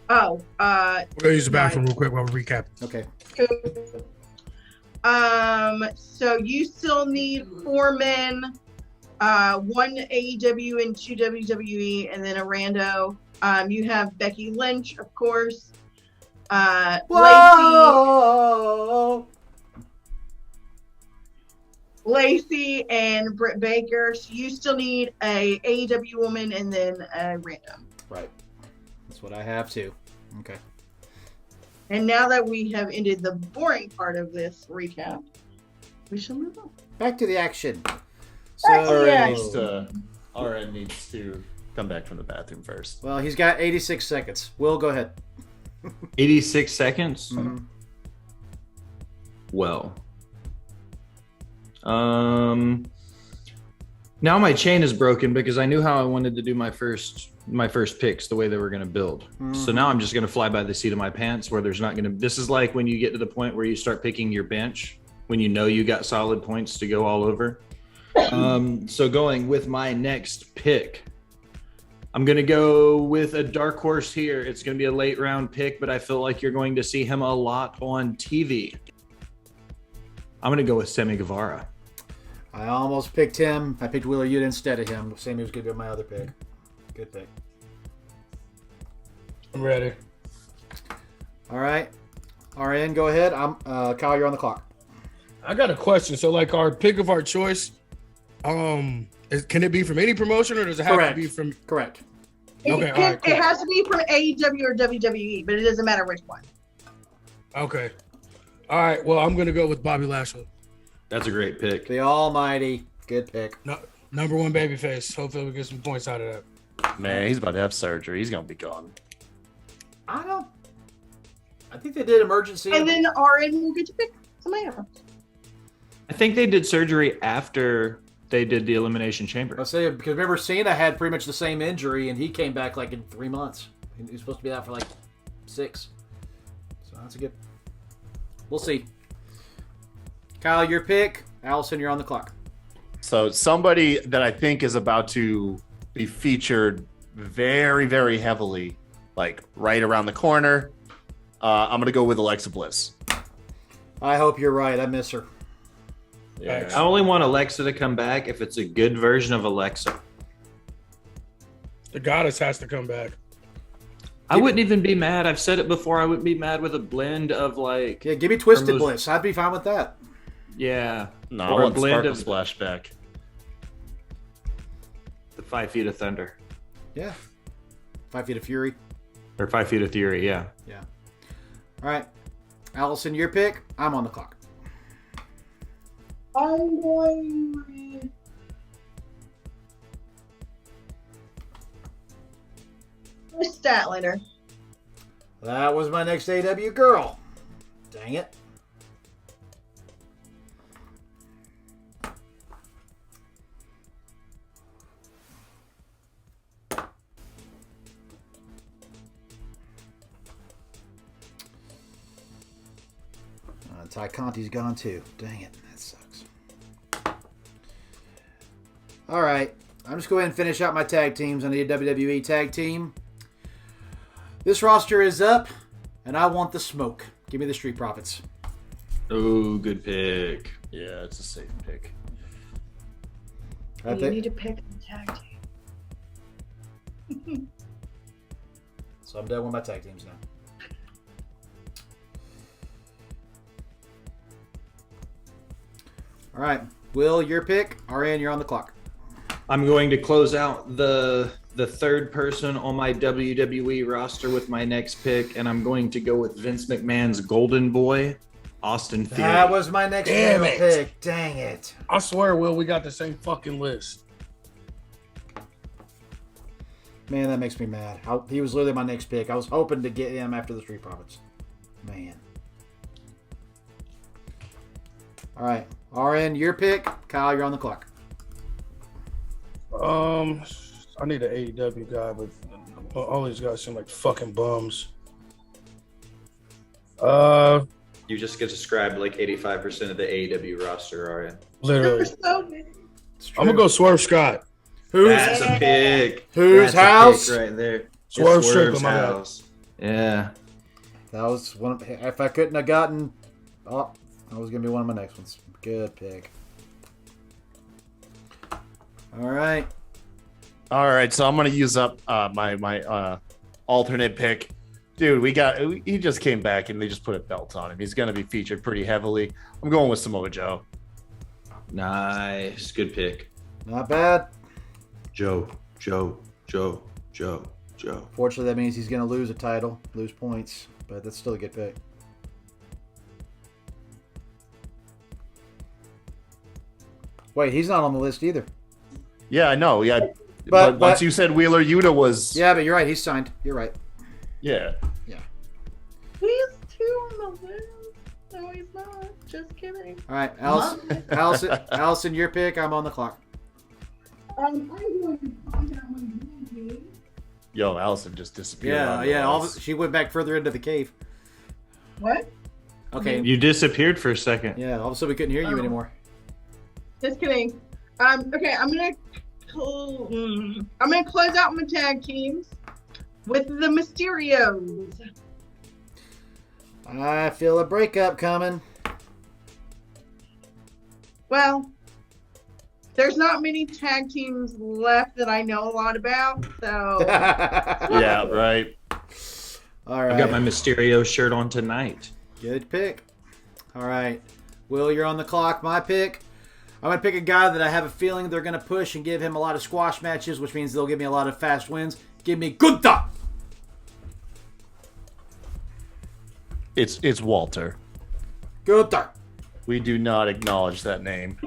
Oh, We're gonna use the bathroom real quick while we recap. Okay. So you still need 4 men, 1 AEW and 2 WWE, and then a rando. You have Becky Lynch, of course. Lacey and Britt Baker. So you still need a AEW woman and then a random. Right. That's what I have too. Okay. And now that we have ended the boring part of this recap, we shall move on. Back to the action. Back to So, the RN needs to come back from the bathroom first. well, he's got 86 seconds. Will, go ahead. 86 seconds. Mhm. Well, now my chain is broken because I knew how I wanted to do my first picks, the way they were going to build. So now I'm just going to fly by the seat of my pants, where there's not going to. This is like when you get to the point where you start picking your bench when you know you got solid points to go all over. So going with my next pick, I'm going to go with a dark horse here. It's going to be a late round pick, but I feel like you're going to see him a lot on TV. I'm going to go with Sammy Guevara. I almost picked him. I picked Wheeler Yuta instead of him. Sammy was going to be my other pick. Good pick. I'm ready. All right. RN, go ahead. Kyle, you're on the clock. I got a question. So, like, our pick of our choice, can it be from any promotion, or does it have Correct. to be from? Correct. It, Okay, it, all right, cool. it has to be from AEW or WWE, but it doesn't matter which one. Okay. All right. Well, I'm gonna go with Bobby Lashley. That's a great pick. The Almighty. Good pick. No, number 1 babyface. Hopefully, we get some points out of that. Man, he's about to have surgery. He's gonna be gone. I think they did emergency. And then RN will get to pick somebody else. I think they did surgery after they did the Elimination Chamber. I'll say, because remember, Cena had pretty much the same injury, and he came back like in 3 months. He was supposed to be out for like 6. So that's a good. We'll see. Kyle, your pick. Allison, you're on the clock. So somebody that I think is about to be featured very, very heavily, like right around the corner. I'm gonna go with Alexa Bliss. I hope you're right. I miss her. Thanks. I only want Alexa to come back if it's a good version of Alexa. The goddess has to come back. I wouldn't even be mad. I've said it before. I wouldn't be mad with a blend of like, Yeah, give me Twisted Most- Bliss. I'd be fine with that. yeah, No, I or a want blend Sparkle of Splashback. the 5 Feet of Thunder. Yeah. 5 Feet of Fury. Or 5 Feet of Fury, yeah. Yeah. All right. Allison, your pick. I'm on the clock. I'm going with Statlander. That was my next AW girl. Dang it. Ty Conti's gone too. Dang it. That sucks. All right. I'm just going to finish out my tag teams. I need a WWE tag team. This roster is up, and I want the smoke. Give me the Street Profits. Oh, good pick. Yeah, it's a safe pick. I You think- need to pick the tag team. So I'm done with my tag teams now. All right. Will, your pick. RN, you're on the clock. I'm going to close out the third person on my WWE roster with my next pick, and I'm going to go with Vince McMahon's golden boy, Austin Theory. That was my next Damn male it. pick. Dang it. I swear, Will, we got the same fucking list. Man, that makes me mad. He was literally my next pick. I was hoping to get him after the Street Profits. Man. All right. RN, your pick. Kyle, you're on the clock. I need an AEW guy, but all these guys seem like fucking bums. You just get described like 85% of the AEW roster, are you? Literally. There's so many. I'm gonna go Swerve Scott. That's a pick. Whose That's house? A pick right there. Swerve It's Strickland, my bad. house. Yeah. That was one of, if I couldn't have gotten, that was gonna be one of my next ones. Good pick. All right. All right, so I'm gonna use up my alternate pick, dude. He just came back and they just put a belt on him. He's gonna be featured pretty heavily. I'm going with Samoa Joe. Nice. Good pick. Not bad. Joe. Fortunately, that means he's gonna lose a title, lose points, but that's still a good pick. Wait, he's not on the list either. Yeah, I know. Yeah, But- but once you said Wheeler Yuta was, Yeah, but you're right. He's signed. You're right. yeah. He's two on the list. No, he's not. Just kidding. All right, Allison, your pick. I'm on the clock. I'm going to find out my name. Yo, Allison just disappeared. Yeah, on the yeah. list. She went back further into the cave. What? Okay. You disappeared for a second. Yeah. All of a sudden, we couldn't hear you Oh. anymore. Just kidding. Okay, I'm gonna close out my tag teams with the Mysterios. I feel a breakup coming. Well, there's not many tag teams left that I know a lot about, so Yeah, right. All right. I got my Mysterio shirt on tonight. Good pick. All right. Will, you're on the clock. My pick. I'm going to pick a guy that I have a feeling they're going to push and give him a lot of squash matches, which means they'll give me a lot of fast wins. Give me Gunther. It's Walter. Gunther. We do not acknowledge that name.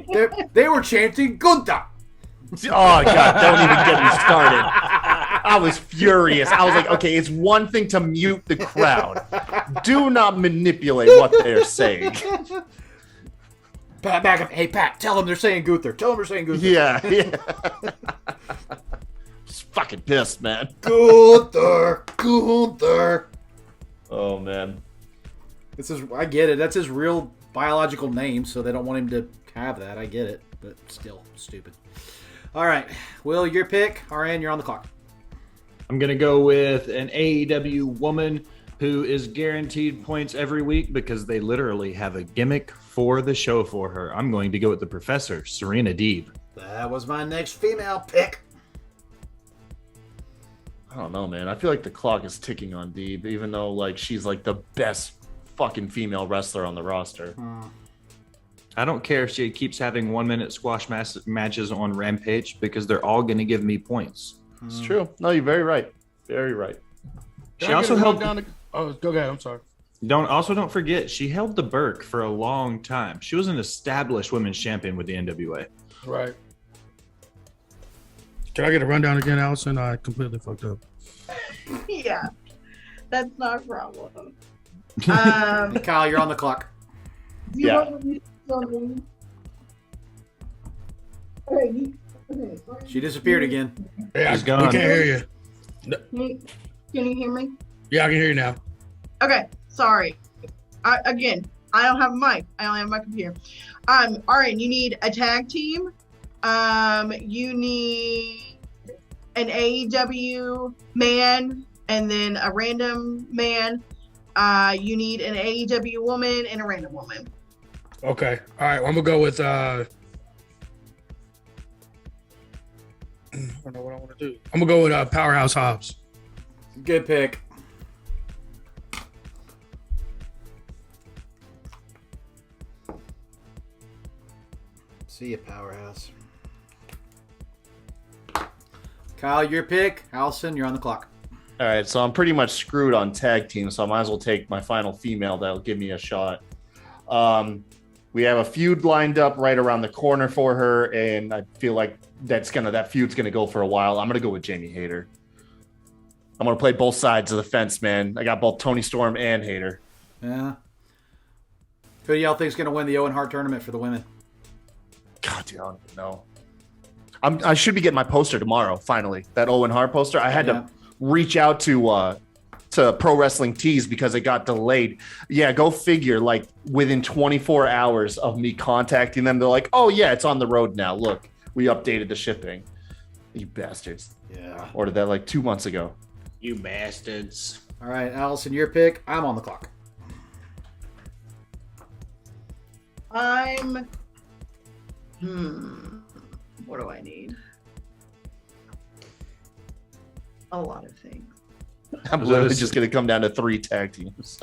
They were chanting Gunther. Oh God! Don't even get me started. I was furious. I was like, okay, it's one thing to mute the crowd. Do not manipulate what they're saying. Pat back up. Hey, Pat, tell them they're saying Gunther. Tell them they're saying Gunther. Yeah. Just fucking pissed, man. Gunther. Oh man. I get it. That's his real biological name, so they don't want him to have that. I get it, but still stupid. All right, Will, your pick. RN, you're on the clock. I'm going to go with an AEW woman who is guaranteed points every week because they literally have a gimmick for the show for her. I'm going to go with the Professor, Serena Deeb. That was my next female pick. I don't know, man. I feel like the clock is ticking on Deeb, even though like she's like the best fucking female wrestler on the roster. I don't care if she keeps having 1 minute squash matches on Rampage because they're all going to give me points. It's true. No, you're very right. Very right. She also held. Oh, go ahead. I'm sorry. Don't forget, she held the Burke for a long time. She was an established women's champion with the NWA. Right. Can I get a rundown again, Allison? I completely fucked up. Yeah, that's not a problem. Kyle, you're on the clock. Yeah. She disappeared again. Yeah, She's I gone. can't hear you. Can you hear me? Yeah, I can hear you now. Okay, sorry. I don't have a mic. I only have my computer. All right, you need a tag team. You need an AEW man and then a random man. You need an AEW woman and a random woman. Okay. All right. I'm gonna go with. I don't know what I want to do. I'm gonna go with Powerhouse Hobbs. Good pick. See you, Powerhouse. Kyle, your pick. Allison, you're on the clock. All right, so I'm pretty much screwed on tag team, so I might as well take my final female that'll give me a shot. We have a feud lined up right around the corner for her, and I feel like that feud's gonna go for a while. I'm gonna go with Jamie Hayter. I'm gonna play both sides of the fence, man. I got both Tony Storm and Hayter. Yeah. Who do y'all think is going to win the Owen Hart tournament for the women? God, dude, I don't even know. I should be getting my poster tomorrow. Finally, that Owen Hart poster. I had to reach out to Pro Wrestling Tees because it got delayed. Yeah, go figure. Like within 24 hours of me contacting them, they're like, "Oh yeah, it's on the road now. Look, we updated the shipping." You bastards! Yeah. Ordered that like 2 months ago. You bastards. All right, Allison, your pick. I'm on the clock. What do I need? A lot of things. I'm literally just going to come down to 3 tag teams.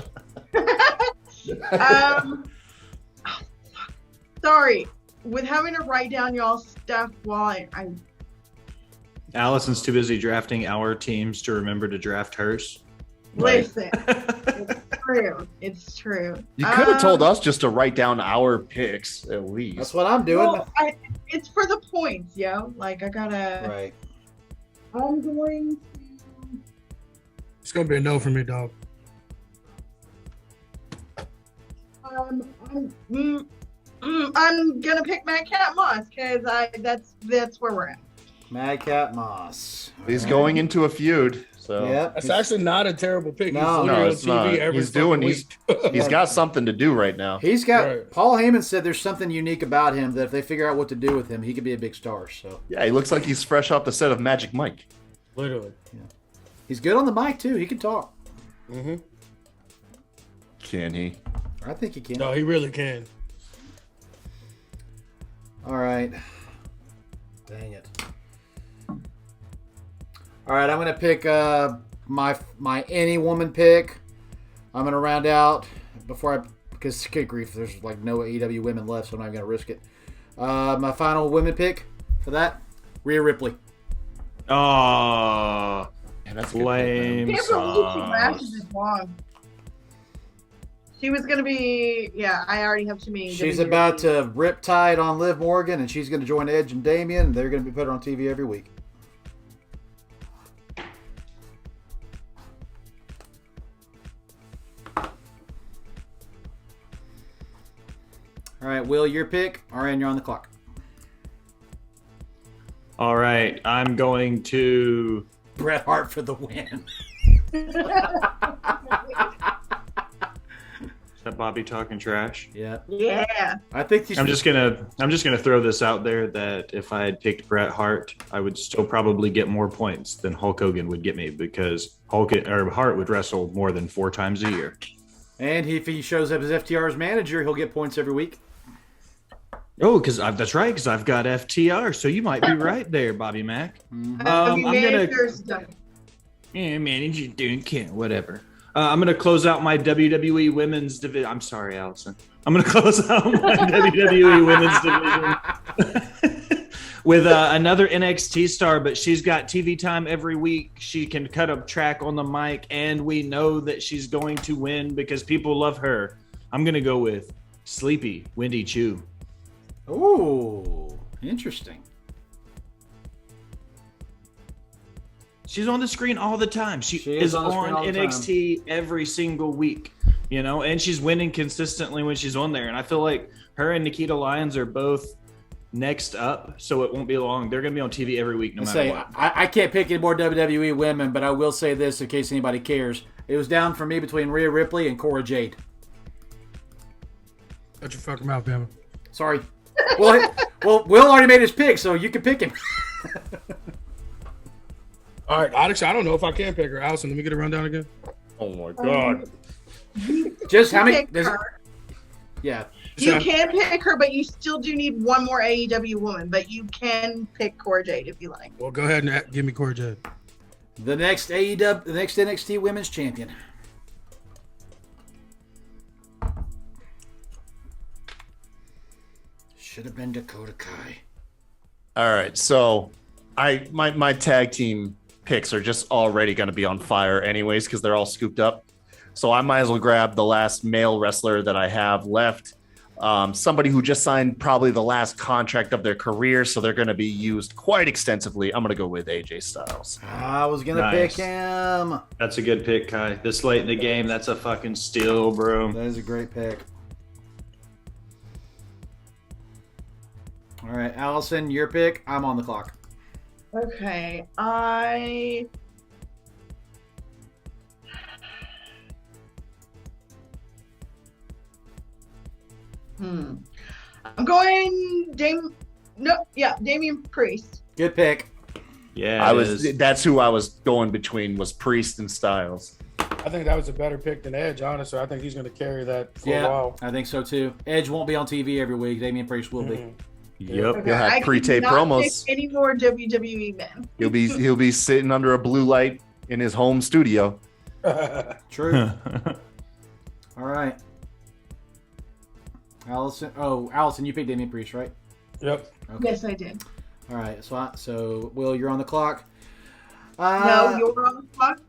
Sorry, with having to write down y'all's stuff while I Allison's too busy drafting our teams to remember to draft hers. listen. It's true. It's true. You could have told us just to write down our picks at least. That's what I'm doing. Well, it's for the points, yo. Like I gotta. Right. I'm going to. It's gonna be a no for me, dog. I'm gonna pick Matt Cat Moss because that's where we're at. Madcap Moss. He's going into a feud. So Yep. That's actually not a terrible pick. No, He's literally on TV every fucking week. He's got something to do right now. He's got. Right. Paul Heyman said there's something unique about him that if they figure out what to do with him, he could be a big star. So Yeah, he looks like he's fresh off the set of Magic Mike. Literally. he's good on the mic too. He can talk. Mm-hmm. Can he? I think he can. No, he really can. All right. Dang it. All right, I'm gonna pick my any woman pick. I'm gonna round out because good grief, there's like no AEW women left, so I'm not gonna risk it. My final women pick for that, Rhea Ripley. Oh, Man, that's a good lame Can't believe she lasted sauce. this long. She was gonna be. Yeah, I already have too many. She's WWE. about to rip Tide on Liv Morgan, and she's gonna join Edge and Damian, and they're gonna be put her on TV every week. All right, Will, your pick. RN, you're on the clock. All right, I'm going to. Bret Hart for the win. Is that Bobby talking trash? Yeah, Yeah. I think I'm just gonna throw this out there that if I had picked Bret Hart, I would still probably get more points than Hulk Hogan would get me because Hart would wrestle more than 4 times a year. And if he shows up as FTR's manager, he'll get points every week. Oh, that's right, because I've got FTR, so you might be right there, Bobby Mack. I'm gonna manage it, dude. Can't whatever. I'm gonna close out my WWE Women's Division. I'm sorry, Allison. I'm gonna close out my WWE Women's Division with another NXT star, but she's got TV time every week. She can cut a track on the mic, and we know that she's going to win because people love her. I'm going to go with Sleepy Wendy Chu. Ooh, interesting. She's on the screen all the time. She is on NXT every single week, you know, and she's winning consistently when she's on there. And I feel like her and Nikita Lyons are both next up, so it won't be long. They're going to be on TV every week, no matter what. I can't pick any more WWE women, but I will say this in case anybody cares. It was down for me between Rhea Ripley and Cora Jade. Shut your fucking mouth, Bama. Sorry. Well, Will already made his pick, so you can pick him. All right, actually, I don't know if I can pick her. Allison, let me get a rundown again. Oh my god. Just how many? Pick her. Yeah. You can pick her, but you still do need one more AEW woman. But you can pick Cora Jade if you like. Well, go ahead and give me Cora Jade. The next AEW, the next NXT Women's Champion. Should have been Dakota Kai. All right, so my tag team picks are just already going to be on fire anyways because they're all scooped up. So I might as well grab the last male wrestler that I have left. Somebody who just signed probably the last contract of their career, so they're going to be used quite extensively. I'm going to go with AJ Styles. I was going to pick him. That's a good pick, Kai. This late in the game, that's a fucking steal, bro. That is a great pick. All right, Allison, your pick. I'm on the clock. Okay, I'm going Damian Priest. Good pick. Yeah, that's who I was going between was Priest and Styles. I think that was a better pick than Edge, honestly. I think he's going to carry that for a while. I think so too. Edge won't be on TV every week. Damian Priest will be. Yep, Okay, he'll have pre-tape promos. Any more WWE men? He'll be sitting under a blue light in his home studio. True. All right, Allison. Oh, Allison, you picked Damian Priest, right? Yep. Okay. Yes, I did. All right, so Will, you're on the clock. No, you're on the clock.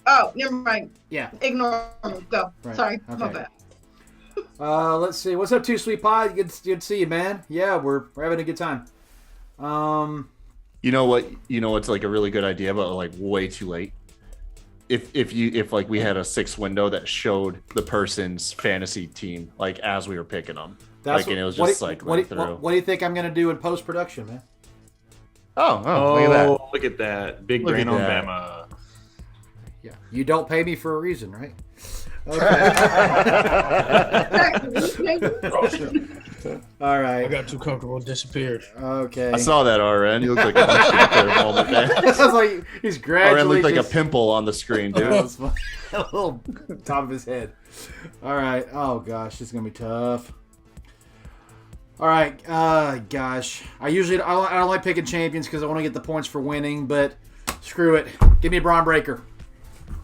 Oh, never mind. Yeah. Ignore me. Go. Right. Sorry, Okay. my bad. Let's see. What's up, Two Sweet Pie? Good to see you, man. Yeah, we're having a good time. You know what? It's like a really good idea, but like way too late. If like we had a 6 window that showed the person's fantasy team like as we were picking them, and it was just what do you think I'm gonna do in post production, man? Oh, look at that! Look at that big Look brain at on that. Bama. Yeah, you don't pay me for a reason, right? Okay. All I right. got too comfortable and disappeared. Okay. I saw that, RN. You look like a for a moment there. It sounds like he's gradually. RN looked like just- a pimple on the screen, dude. a little top of his head. All right. Oh gosh, this is gonna be tough. All right. Gosh, I don't like picking champions because I want to get the points for winning, but screw it. Give me Braun Breaker.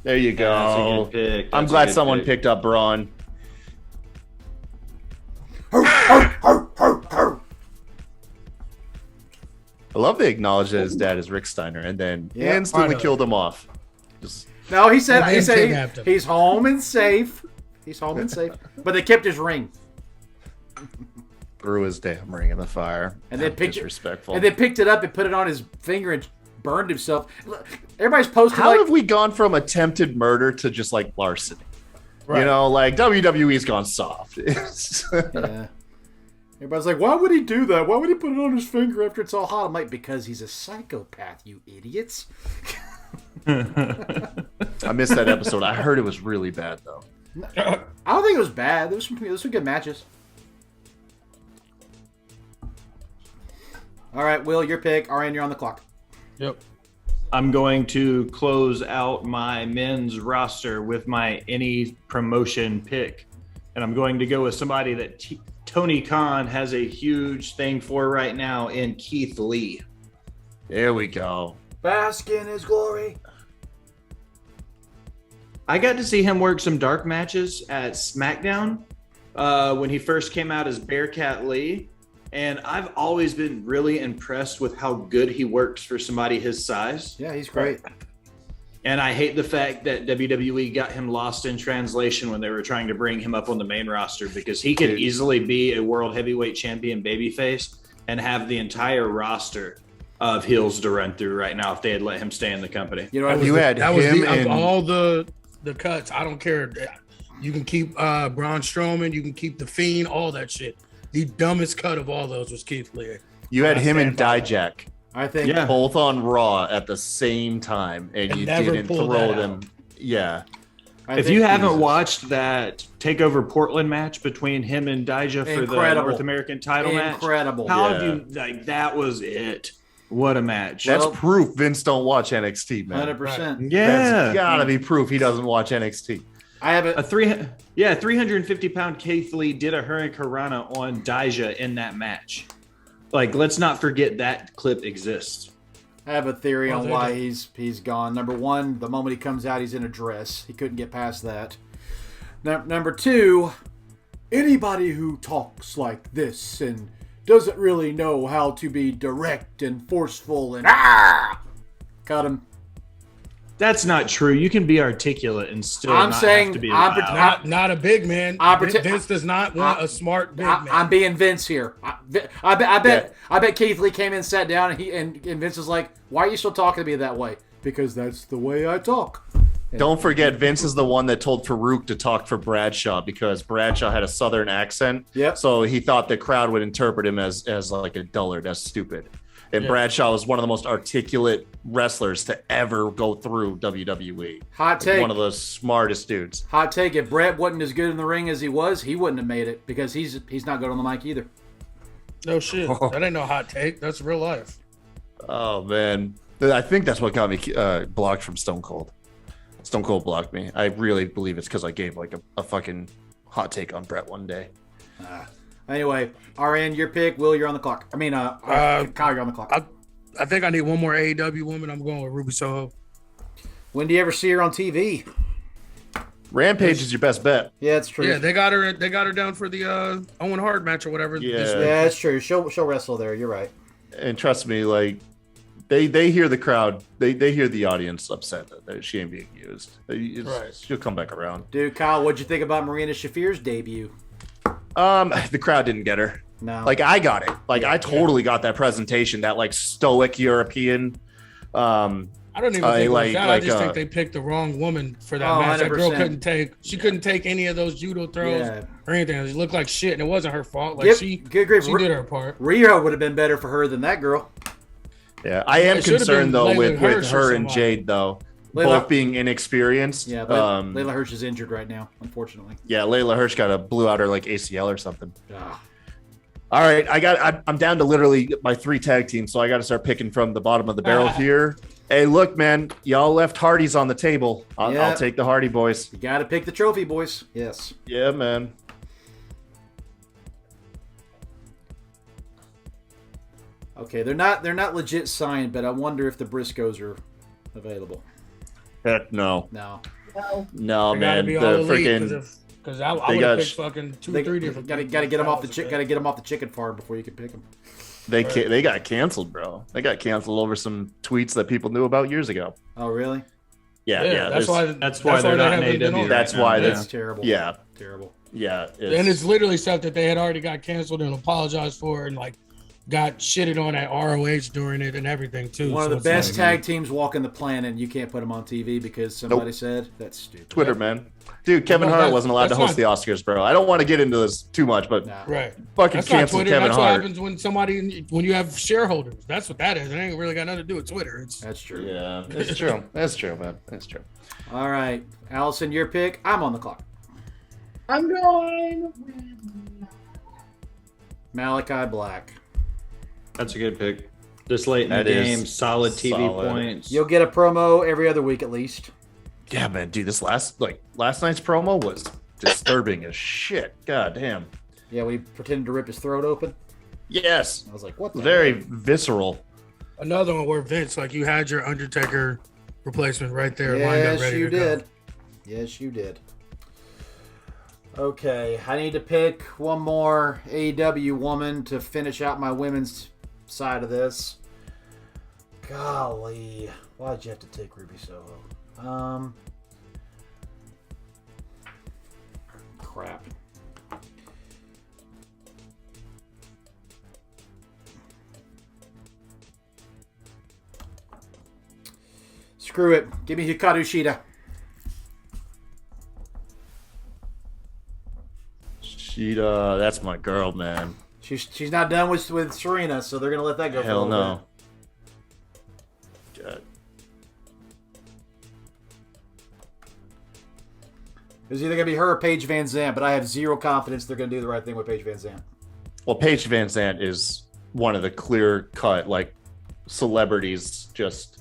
There you go. That's a good pick. I'm That's a glad good someone pick. picked up Braun. I love they acknowledge that his dad is Rick Steiner and then Yeah, instantly finally. killed him off. Just No, he said They kidnapped him. he's home and safe. He's home and safe. But they kept his ring. threw his damn ring in the fire. And then How picked disrespectful. And they picked it up and put it on his finger and burned himself. Look, everybody's posting How like have we gone from attempted murder to just like larceny? Right. You know, like WWE's gone soft. yeah. Everybody's like, why would he do that? Why would he put it on his finger after it's all hot? I'm like, because he's a psychopath, you idiots. I missed that episode. I heard it was really bad though. I don't think it was bad. There was some good matches. All right, Will, your pick. RN, you're on the clock. Yep. I'm going to close out my men's roster with my any promotion pick. And I'm going to go with somebody that Tony Khan has a huge thing for right now in Keith Lee. There we go. Bask in his glory. I got to see him work some dark matches at SmackDown when he first came out as Bearcat Lee. And I've always been really impressed with how good he works for somebody his size. Yeah, he's great. And I hate the fact that WWE got him lost in translation when they were trying to bring him up on the main roster, because he could easily be a world heavyweight champion babyface and have the entire roster of heels to run through right now if they had let him stay in the company. You know, That was of all the cuts. I don't care. You can keep Braun Strowman. You can keep The Fiend. All that shit. The dumbest cut of all those was Keith Lee. You had him and Dijak. I think both on Raw at the same time, and you didn't throw them. Yeah. If you haven't watched that TakeOver Portland match between him and Dijak for the North American title match, how have you, like, that was it. What a match. That's proof Vince don't watch NXT, man. 100%. Yeah. That's gotta be proof he doesn't watch NXT. I have a 350-pound Keith Lee did a Hurricanrana on Dijak in that match. Like, let's not forget that clip exists. I have a theory on why he's gone. Number one, the moment he comes out, he's in a dress. He couldn't get past that. Number two, anybody who talks like this and doesn't really know how to be direct and forceful and cut him. That's not true. You can be articulate and still have to be loud. Not a big man. Vince does not want a smart big man. I'm being Vince here. I bet Keith Lee came in, sat down, and Vince was like, "Why are you still talking to me that way?" Because that's the way I talk. Don't forget, Vince is the one that told Farouk to talk for Bradshaw because Bradshaw had a Southern accent. Yep. So he thought the crowd would interpret him as like a dullard, as stupid. And Bradshaw was one of the most articulate wrestlers to ever go through WWE. Hot take. One of the smartest dudes. Hot take. If Brett wasn't as good in the ring as he was, he wouldn't have made it because he's not good on the mic either. No shit. That ain't no hot take. That's real life. Oh, man. I think that's what got me blocked from Stone Cold. Stone Cold blocked me. I really believe it's because I gave like a fucking hot take on Brett one day. Anyway, RN, your pick. Will, you're on the clock. I mean, Kyle, you're on the clock. I think I need one more AEW woman. I'm going with Ruby Soho. When do you ever see her on TV? Rampage is your best bet. Yeah, it's true. Yeah, they got her down for the Owen Hart match or whatever. Yeah, that's true. She'll wrestle there. You're right. And trust me, like they hear the crowd, they hear the audience upset that she ain't being used. She'll come back around. Dude, Kyle, what'd you think about Marina Shafir's debut? The crowd didn't get her. No. Like, I got it. Like, I totally got that presentation, that like stoic European. I don't even think like that. I just think they picked the wrong woman for that match. 100%. That girl couldn't take any of those judo throws or anything. She looked like shit, and it wasn't her fault. Like she did her part. Rio would have been better for her than that girl. Yeah, I am concerned though with her and Jade though. Both being inexperienced. Yeah, but Layla Hirsch is injured right now, unfortunately. Yeah, Layla Hirsch blew out her like ACL or something. All right, I'm down to literally my 3 tag teams, so I got to start picking from the bottom of the barrel here. Hey, look, man, y'all left Hardys on the table. I'll take the Hardy boys. You got to pick the trophy boys. Yes. Yeah, man. Okay, they're not legit signed, but I wonder if the Briscoes are available. Heck no. No, man. The freaking because I would have picked fucking 2-3 different. Got to get them off the chicken farm before you can pick them. They got canceled, bro. They got canceled over some tweets that people knew about years ago. Oh, really? Yeah. That's why they're not in AEW. That's why that's terrible. Yeah, terrible. Yeah, and it's literally stuff that they had already got canceled and apologized for, and like got shitted on at ROH during it and everything too. One of the best tag teams walking the planet, and you can't put them on TV because somebody said that's stupid. Twitter, man. Dude, Kevin Hart wasn't allowed to host the Oscars, bro. I don't want to get into this too much, but fucking cancel Kevin Hart. That's what happens when you have shareholders. That's what that is. It ain't really got nothing to do with Twitter. That's true. Yeah, that's true. That's true, man. That's true. All right, Allison, your pick. I'm on the clock. I'm going with Malachi Black. That's a good pick. This late in the game, solid TV points. You'll get a promo every other week at least. Yeah, man, dude, this last night's promo was disturbing as shit. God damn. Yeah, we pretended to rip his throat open. Yes. I was like, what? Very visceral. Another one where Vince, like, you had your Undertaker replacement right there lined up ready to go. Yes, you did. Okay, I need to pick one more AEW woman to finish out my women's side of this. Golly, why'd you have to take Ruby Soho? Crap. Screw it. Give me Hikaru Shida. Shida, that's my girl, man. She's not done with Serena, so they're gonna let that go. Hell for a little no. bit. It's either gonna be her or Paige Van Zandt, but I have zero confidence they're gonna do the right thing with Paige Van Zandt. Well, Paige Van Zandt is one of the clear-cut celebrities. Just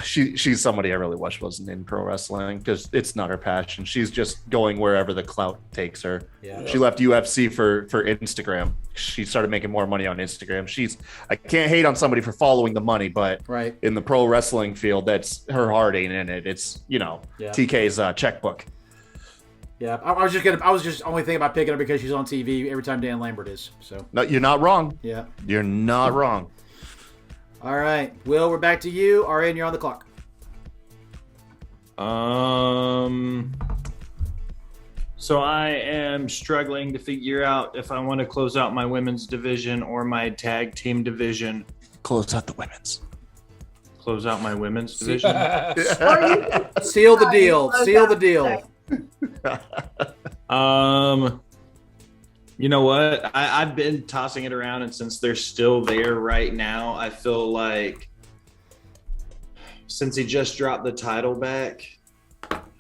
she's somebody I really wish wasn't in pro wrestling because it's not her passion. She's just going wherever the clout takes her. Yeah. She left UFC for Instagram. She started making more money on Instagram. I can't hate on somebody for following the money, but right. in the pro wrestling field, that's her heart ain't in it. It's TK's checkbook. Yeah, I was just only thinking about picking her because she's on TV every time Dan Lambert is. So no, you're not wrong. Yeah, you're not wrong. All right, Will, we're back to you. RN, you're on the clock. So I am struggling to figure out if I want to close out my women's division or my tag team division. Close out the women's. Close out my women's division. Seal the deal. Seal the deal. You know what? I've been tossing it around, and since they're still there right now, I feel like since he just dropped the title back,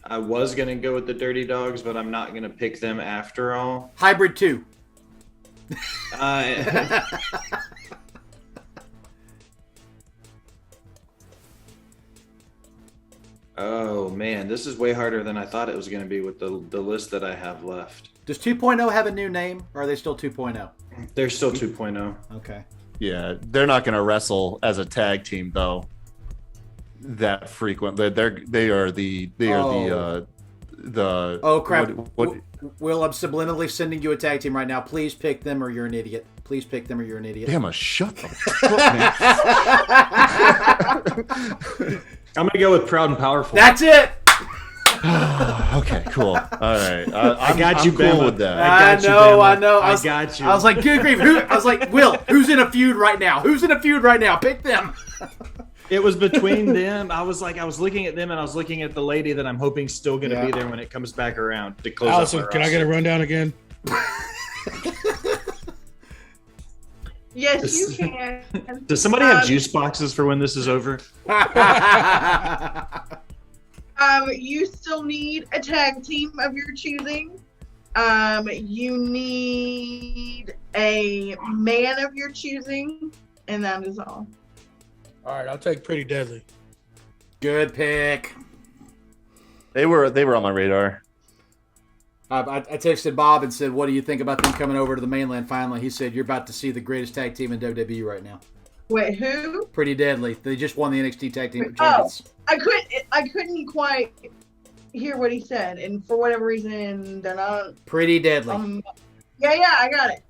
I was going to go with the Dirty Dogs, but I'm not going to pick them after all. Hybrid 2. Oh, man. This is way harder than I thought it was going to be with the list that I have left. Does 2.0 have a new name, or are they still 2.0? They're still 2.0. Okay. Yeah, they're not going to wrestle as a tag team though. That frequent. They are the. Oh crap! What? Will, I'm subliminally sending you a tag team right now. Please pick them, or you're an idiot. Please pick them, or you're an idiot. Damn, shut the fuck, man. I'm gonna go with Proud and Powerful. That's it. Okay, cool. All right, I got you, cool Bama. with that. I know. I got you. I was like, good grief. I was like, Will, who's in a feud right now? Who's in a feud right now? Pick them. It was between them. I was looking at them, and I was looking at the lady that I'm hoping still going to be there when it comes back around to close Allison, out. Can I get a rundown again? Yes, you can. Does somebody have juice boxes for when this is over? You still need a tag team of your choosing. You need a man of your choosing, and that is all. All right, I'll take Pretty Deadly. Good pick. They were on my radar. I texted Bob and said, "What do you think about them coming over to the mainland?" Finally, he said, "You're about to see the greatest tag team in WWE right now." Wait, who? Pretty Deadly. They just won the NXT Tag Team Champions. I couldn't quite hear what he said, and for whatever reason, they're not. Pretty Deadly. Yeah, I got it.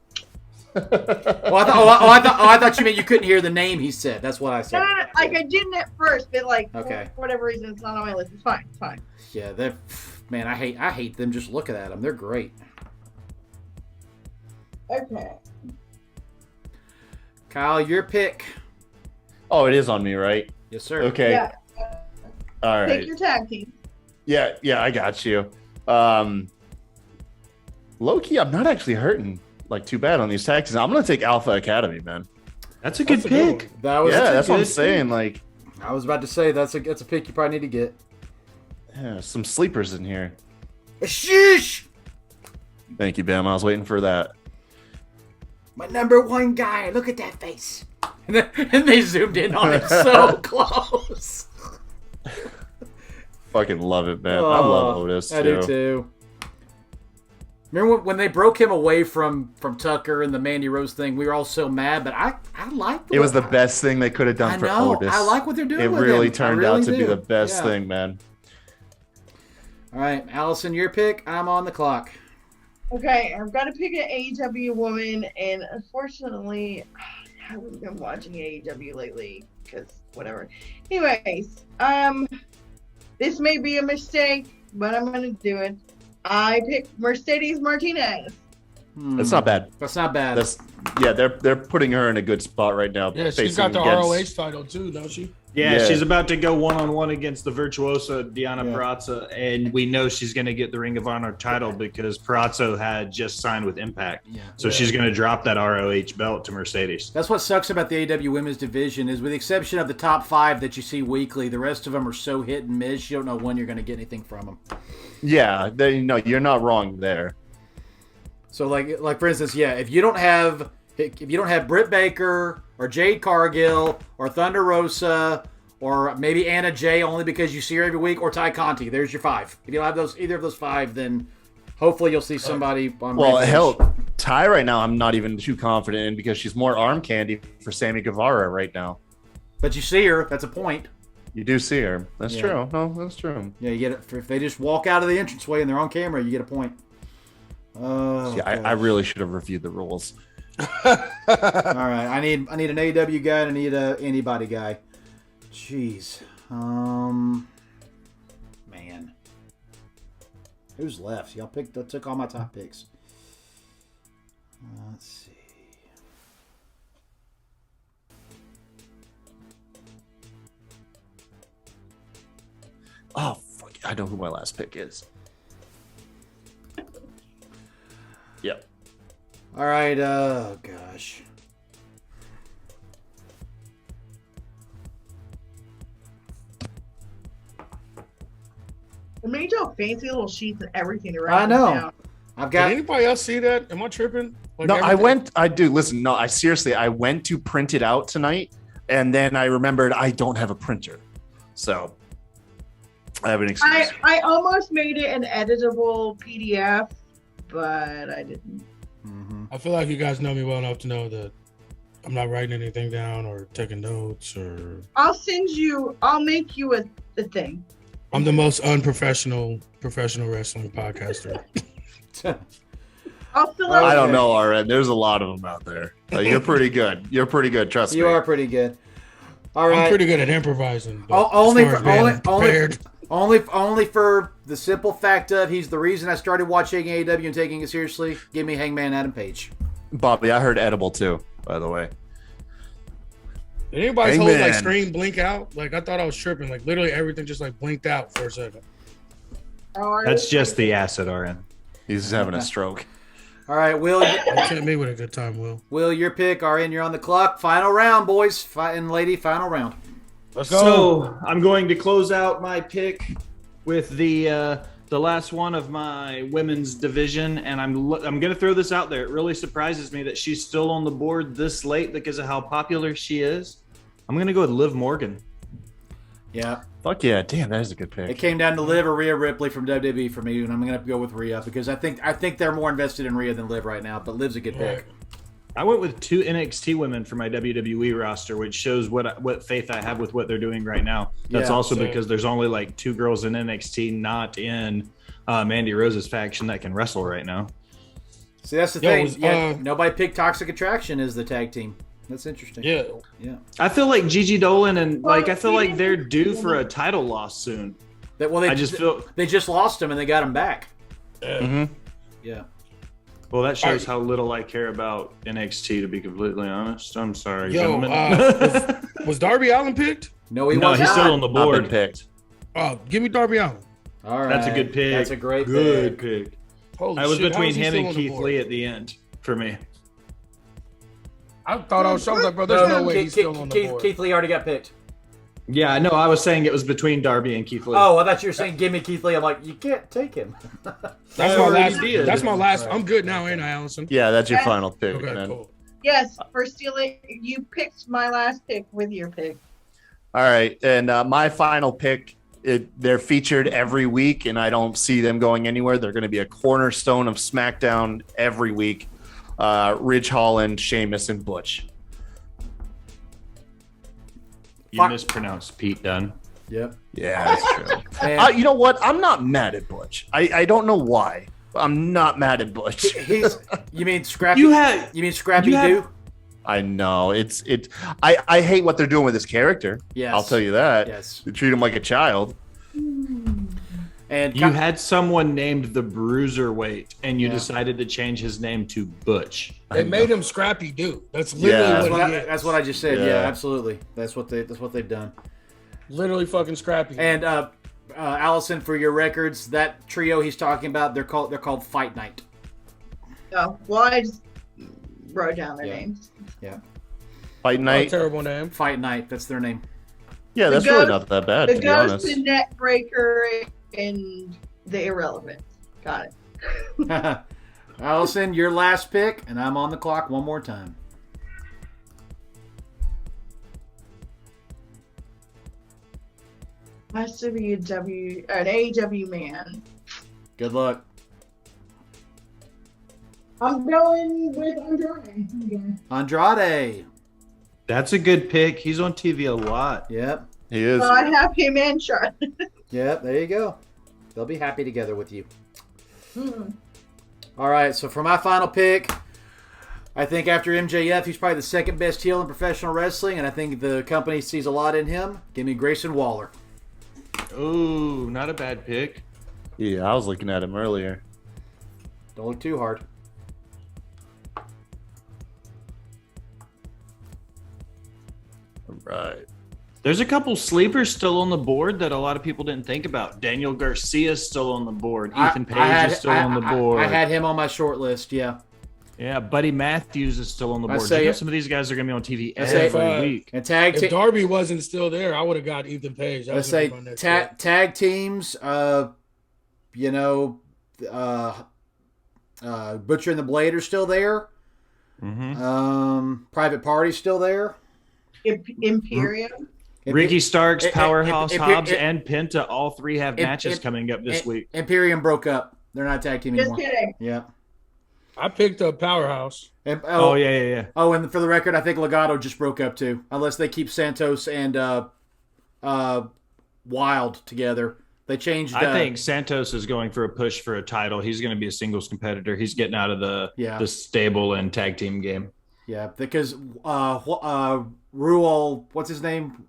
I thought you meant you couldn't hear the name he said. That's what I said. No, I didn't at first, but okay. For whatever reason, it's not on my list. It's fine. Yeah, man, I hate them just looking at them. They're great. Okay. Kyle, your pick. Oh, it is on me, right? Yes, sir. Okay. Yeah. All right. Pick your tag team. Yeah, I got you. Low-key, I'm not actually hurting too bad on these tag teams. I'm gonna take Alpha Academy, man. That's a good pick. That's what I'm saying. I was about to say that's a pick you probably need to get. Yeah, some sleepers in here. Sheesh! Thank you, Bam. I was waiting for that. My number one guy. Look at that face. And they zoomed in on it so close. Fucking love it, man. I love Otis too. I do too. Remember when they broke him away from Tucker and the Mandy Rose thing? We were all so mad, but I liked it. It was the best thing they could have done for Otis. I like what they're doing. It with really him. turned out to be the best thing, man. All right, Allison, your pick. I'm on the clock. Okay, I've got to pick an AEW woman, and unfortunately, I haven't been watching AEW lately because whatever. Anyways, this may be a mistake, but I'm gonna do it. I picked Mercedes Martinez. That's not bad. That's not bad. They're putting her in a good spot right now. Yeah, she's got the ROH title too, don't she? Yeah, she's about to go one-on-one against the virtuoso Deonna Purrazzo, and we know she's going to get the Ring of Honor title because Purrazzo had just signed with Impact. Yeah. So she's going to drop that ROH belt to Mercedes. That's what sucks about the AEW women's division is with the exception of the top 5 that you see weekly, the rest of them are so hit and miss, you don't know when you're going to get anything from them. Yeah, you're not wrong there. So like for instance, if you don't have Britt Baker or Jade Cargill or Thunder Rosa or maybe Anna Jay only because you see her every week or Ty Conti, there's your 5. If you don't have either of those 5, then hopefully you'll see somebody on Rampage. Hell, Ty right now I'm not even too confident in because she's more arm candy for Sammy Guevara right now. But you see her, that's a point. You do see her. That's true. No, that's true. Yeah, you get it. If they just walk out of the entranceway and they're on camera, you get a point. I really should have reviewed the rules. All right, I need an AEW guy and I need a anybody guy. Jeez, man, who's left? Y'all took all my top picks. Let's see. Oh, fuck! I know who my last pick is. Yep. All right. Oh gosh. They made y'all fancy little sheets and everything to write I know. down. I've got. Did anybody else see that? Am I tripping? Like no, everything? I do. Listen, no, I went to print it out tonight, and then I remembered I don't have a printer, so I have an excuse. I almost made it an editable PDF, but I didn't. Mm-hmm. I feel like you guys know me well enough to know that I'm not writing anything down or taking notes or. I'll make you a thing. I'm the most unprofessional professional wrestling podcaster. I'll fill out. I don't know, RN. There's a lot of them out there. You're pretty good. You're pretty good. Trust me. You are pretty good. All right. I'm pretty good at improvising. Only for the simple fact of he's the reason I started watching AEW and taking it seriously. Give me Hangman Adam Page. Bobby, I heard edible too, by the way. Did anybody's whole screen blink out? Like I thought I was tripping. Like literally everything just like blinked out for a second. That's just the acid, RN. He's having a stroke. All right, Will. Don't tempt me with a good time, Will. Will, your pick. RN, you're on the clock. Final round, boys. And lady, final round. Let's go. So I'm going to close out my pick with the last one of my women's division, and I'm going to throw this out there. It really surprises me that she's still on the board this late because of how popular she is. I'm going to go with Liv Morgan. Yeah. Fuck yeah. Damn, that is a good pick. It came down to Liv or Rhea Ripley from WWE for me, and I'm going to have to go with Rhea because I think they're more invested in Rhea than Liv right now, but Liv's a good pick. I went with 2 NXT women for my WWE roster, which shows what faith I have with what they're doing right now. That's because there's only like 2 girls in NXT, not in Mandy Rose's faction that can wrestle right now. See, that's the thing. Nobody picked Toxic Attraction as the tag team. That's interesting. Yeah. I feel like Gigi Dolan and I feel like they're due for a title loss soon. They just lost him and they got him back. Yeah. Well, that shows how little I care about NXT, to be completely honest. I'm sorry, gentlemen. Was Darby Allin picked? No, he wasn't. He's still on the board. Been picked. Oh, give me Darby Allin. All right. That's a good pick. That's a great pick. I was between him and Keith Lee at the end for me. I thought I was like, bro, there's no way he's still on the board. Keith Lee already got picked. Yeah, no, I was saying it was between Darby and Keith Lee. Oh, I thought you were saying give me Keith Lee. I'm like, you can't take him. That's my last. I'm good now, ain't I, Allison? Yeah, that's your final pick. Okay, cool. Yes, for stealing, you picked my last pick with your pick. All right, and my final pick, they're featured every week, and I don't see them going anywhere. They're going to be a cornerstone of SmackDown every week. Ridge Holland, Sheamus, and Butch. You mispronounced Pete Dunne. Yep. Yeah, that's true. You know what? I'm not mad at Butch. I don't know why. I'm not mad at Butch. You mean Scrappy? You mean Scrappy Doo? I know I hate what they're doing with his character. Yes, I'll tell you that. Yes, they treat him like a child. And you had someone named the Bruiserweight, and you decided to change his name to Butch. They made him Scrappy Doo. That's literally that's what I just said. Yeah, absolutely. That's what they've done. Literally fucking Scrappy. And Allison, for your records, that trio he's talking about, they're called Fight Night. Oh, well, I just wrote down their names. Yeah. Fight Night. Terrible name. Fight Night. That's their name. Yeah, that's really not that bad, to be honest. The Ghost, the Neckbreaker, and the Irrelevant. Got it. Allison, your last pick, and I'm on the clock one more time. Has to be an AEW man. Good luck. I'm going with Andrade. Andrade. That's a good pick. He's on TV a lot. Yep. He is. So I have him and Charlotte. Yep, there you go. They'll be happy together with you. All right, so for my final pick, I think after MJF, he's probably the second best heel in professional wrestling, and I think the company sees a lot in him. Give me Grayson Waller. Oh, not a bad pick. Yeah, I was looking at him earlier. Don't look too hard. All right. There's a couple sleepers still on the board that a lot of people didn't think about. Daniel Garcia's still on the board. Ethan Page is still on the board. I had him on my short list, yeah. Yeah, Buddy Matthews is still on the board. Some of these guys are going to be on TV every week. And if Darby wasn't still there, I would have got Ethan Page. Let's say tag teams, Butcher and the Blade are still there. Mm-hmm. Private Party's still there. Imperium. Ricky Starks, Powerhouse Hobbs, and Penta, all three have matches coming up this week. Imperium broke up. They're not tag team anymore. Just kidding. Yeah. I picked up Powerhouse. Yeah. Oh, and for the record, I think Legado just broke up too, unless they keep Santos and Wild together. They changed. I think Santos is going for a push for a title. He's going to be a singles competitor. He's getting out of the stable and tag team game. Yeah, because Ruel, what's his name?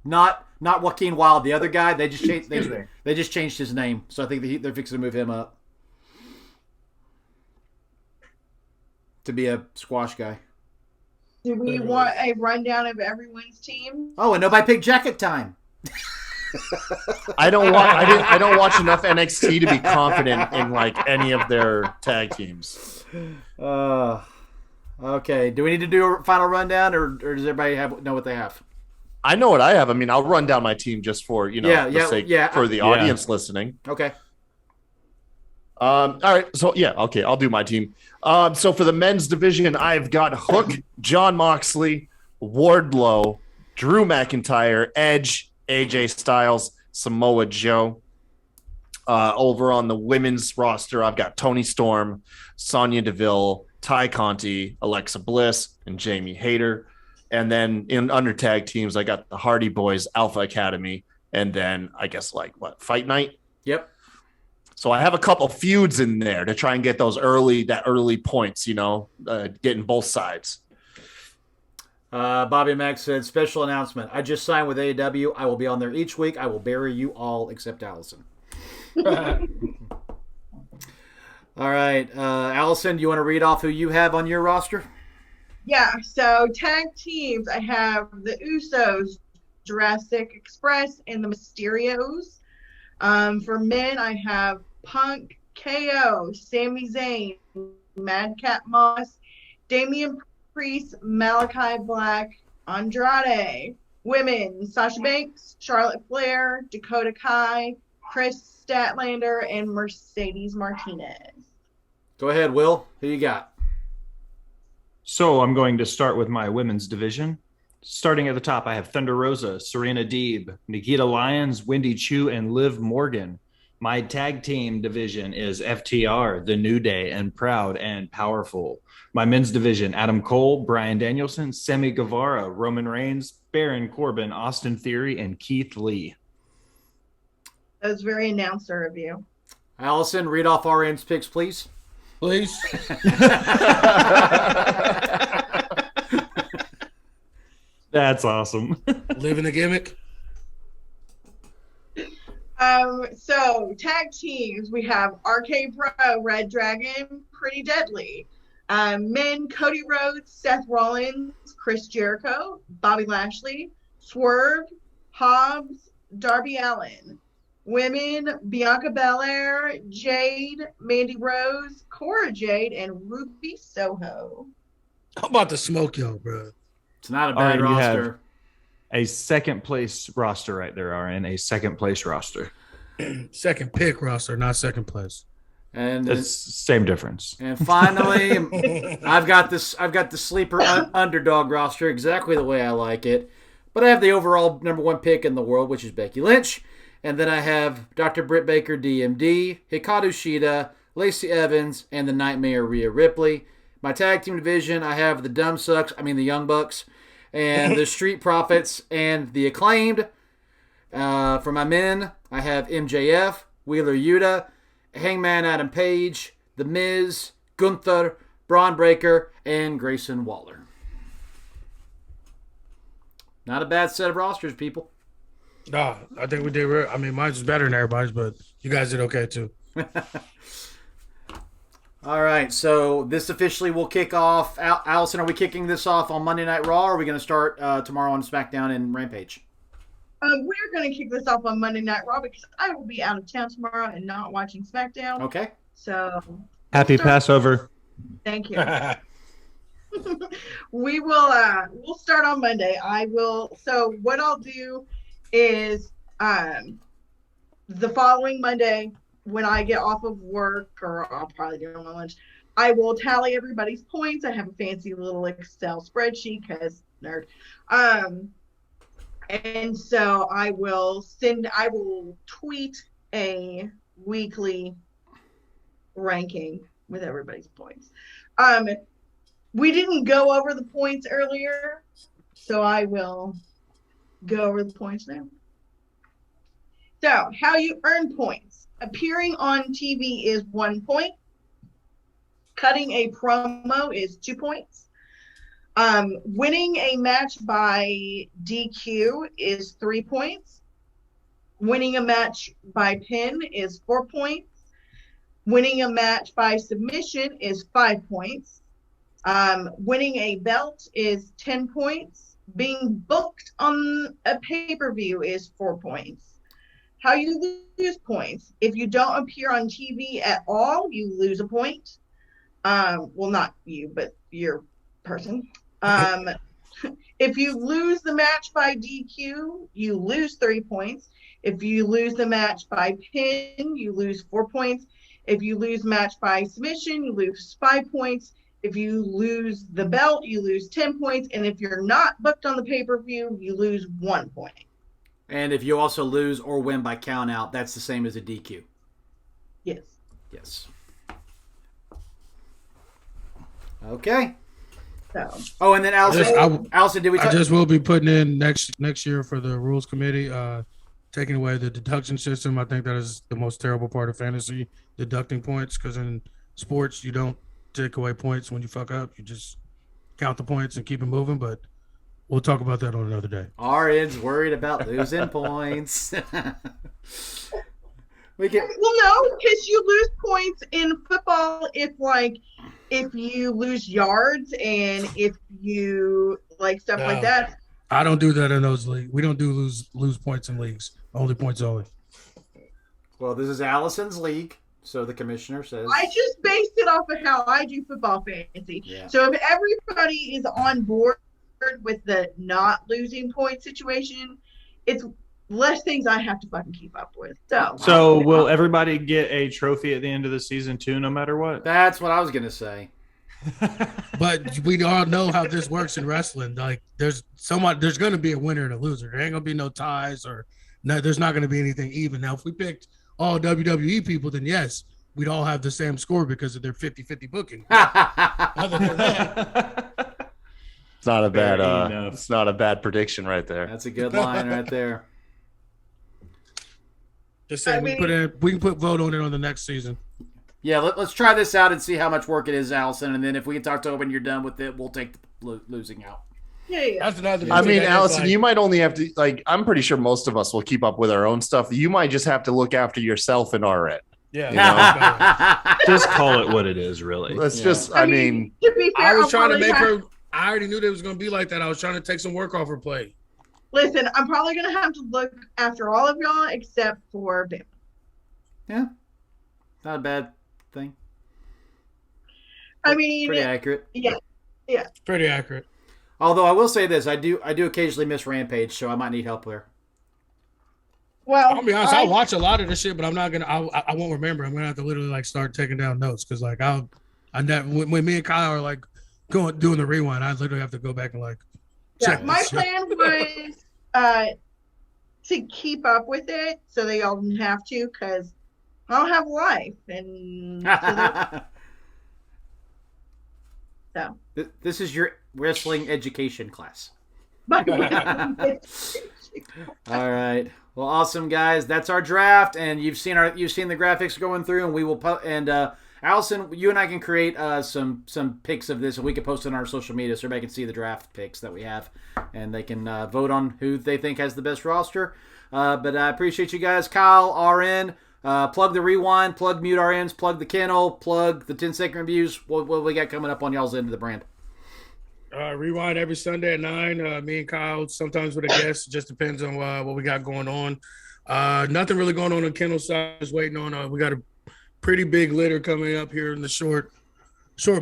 Not Joaquin Wild, the other guy. They just changed. They just changed his name, so I think they're fixing to move him up to be a squash guy. Do we want a rundown of everyone's team? Oh, and nobody picked Jacket Time. I don't watch enough NXT to be confident in like any of their tag teams. Okay. Do we need to do a final rundown, or does everybody know what they have? I know what I have. I mean, I'll run down my team just for for the audience listening. Okay. All right. So okay. I'll do my team. So for the men's division, I've got Hook, John Moxley, Wardlow, Drew McIntyre, Edge, AJ Styles, Samoa Joe. Over on the women's roster, I've got Toni Storm, Sonya Deville, Ty Conti, Alexa Bliss, and Jamie Hayter. And then in under tag teams, I got the Hardy Boys, Alpha Academy, and then I guess Fight Night. Yep. So I have a couple feuds in there to try and get those early points, getting both sides. Bobby Mack said, special announcement. I just signed with AEW. I will be on there each week. I will bury you all except Allison. All right. Allison, do you want to read off who you have on your roster? Yeah. So tag teams, I have the Usos, Jurassic Express, and the Mysterios. For men, I have Punk, KO, Sami Zayn, Madcap Moss, Damian Priest, Malachi Black, Andrade. Women, Sasha Banks, Charlotte Flair, Dakota Kai, Chris Statlander, and Mercedes Martinez. Go ahead, Will. Who you got? So I'm going to start with my women's division. Starting at the top, I have Thunder Rosa, Serena Deeb, Nikita Lyons, Wendy Chu, and Liv Morgan. My tag team division is FTR, The New Day, and Proud and Powerful. My men's division, Adam Cole, Bryan Danielson, Sammy Guevara, Roman Reigns, Baron Corbin, Austin Theory, and Keith Lee. That was very announcer of you. Allison, read off RN's picks, please. Please. That's awesome. Living the gimmick. So tag teams, we have RK Bro, Red Dragon, Pretty Deadly. Men, Cody Rhodes, Seth Rollins, Chris Jericho, Bobby Lashley, Swerve, Hobbs, Darby Allin. Women, Bianca Belair, Jade, Mandy Rose, Cora Jade, and Ruby Soho. I'm about to smoke y'all, bro. It's not a bad roster. A second place roster right there, RN. A second place roster. Second pick roster, not second place. And it's same difference. And finally, I've got the sleeper underdog roster exactly the way I like it. But I have the overall number one pick in the world, which is Becky Lynch. And then I have Dr. Britt Baker, DMD, Hikaru Shida, Lacey Evans, and the Nightmare Rhea Ripley. My tag team division, I have the the Young Bucks, and the Street Profits, and the Acclaimed. For my men, I have MJF, Wheeler Yuta, Hangman Adam Page, The Miz, Gunther, Braun Breaker, and Grayson Waller. Not a bad set of rosters, people. No, I think we did. Mine's was better than everybody's, but you guys did okay too. All right, so this officially will kick off. Allison, are we kicking this off on Monday Night Raw, or are we going to start tomorrow on SmackDown and Rampage? We're going to kick this off on Monday Night Raw because I will be out of town tomorrow and not watching SmackDown. Okay. So happy Passover. Thank you. We'll start on Monday. So what I'll do is the following Monday when I get off of work, or I'll probably do it on my lunch, I will tally everybody's points. I have a fancy little Excel spreadsheet because nerd. And so I will tweet a weekly ranking with everybody's points. We didn't go over the points earlier, so I will go over the points now. So, how you earn points. Appearing on TV is 1 point. Cutting a promo is 2 points. Winning a match by DQ is 3 points. Winning a match by pin is 4 points. Winning a match by submission is 5 points. Winning a belt is 10 points. Being booked on a pay-per-view is 4 points. How you lose points. If you don't appear on TV at all, you lose a point. Well, not you, but your person. If you lose the match by DQ, you lose 3 points. If you lose the match by pin, you lose 4 points. If you lose match by submission, you lose 5 points. If you lose the belt, you lose 10 points. And if you're not booked on the pay-per-view, you lose 1 point. And if you also lose or win by count out, that's the same as a DQ. Yes. Yes. Okay. So. Oh, and then Allison, did we? I just will be putting in next year for the rules committee, taking away the deduction system. I think that is the most terrible part of fantasy, deducting points, because in sports you don't take away points when you fuck up. You just count the points and keep it moving. But we'll talk about that on another day. RN's worried about losing points. Well, no, because you lose points in football if you lose yards and if you stuff like that. I don't do that in those leagues. We don't do lose points in leagues. Only points only. Well, this is Allison's league, so the commissioner says. I just based it off of how I do football fantasy. Yeah. So if everybody is on board with the not losing point situation, it's less things I have to fucking keep up with. So will everybody get a trophy at the end of the season too, no matter what? That's what I was gonna say. But we all know how this works in wrestling. Like there's gonna be a winner and a loser. There ain't gonna be no ties there's not gonna be anything even. Now if we picked all WWE people, then yes, we'd all have the same score because of their 50-50 booking. Other than that. It's not a bad. It's not a bad prediction right there. That's a good line right there. Just saying, we can put vote on it on the next season. Yeah, let's try this out and see how much work it is, Allison. And then if we can talk to when you're done with it, we'll take the losing out. Yeah. That's another. I mean, Allison, you might only have to I'm pretty sure most of us will keep up with our own stuff. You might just have to look after yourself and our end. Yeah. You know? Just call it what it is, really. Let's just. I mean, to be fair, I was trying to make her. I already knew that it was going to be like that. I was trying to take some work off her plate. Listen, I'm probably going to have to look after all of y'all except for Bama. Yeah, not a bad thing. I mean, pretty accurate. Yeah. It's pretty accurate. Although I will say this, I do occasionally miss Rampage, so I might need help there. Well, I'll be honest. I watch a lot of this shit, but I'm not gonna. I won't remember. I'm gonna have to literally like start taking down notes because like when me and Kyle are like doing the rewind, I literally have to go back and like. Yeah, my plan was to keep up with it so they all didn't have to because I don't have a life and so. This is your wrestling education class. All right. Well, awesome, guys. That's our draft, and you've seen the graphics going through, and we will Allison, you and I can create some pics of this, and we can post it on our social media so everybody can see the draft picks that we have, and they can vote on who they think has the best roster. But I appreciate you guys. Kyle, RN, plug the rewind, plug mute RNs, plug the kennel, plug the 10-second reviews. What we got coming up on y'all's end of the brand? Rewind every Sunday at 9. Me and Kyle, sometimes with a guest. It just depends on what we got going on. Nothing really going on the kennel side. Just waiting on. We got a pretty big litter coming up here in the short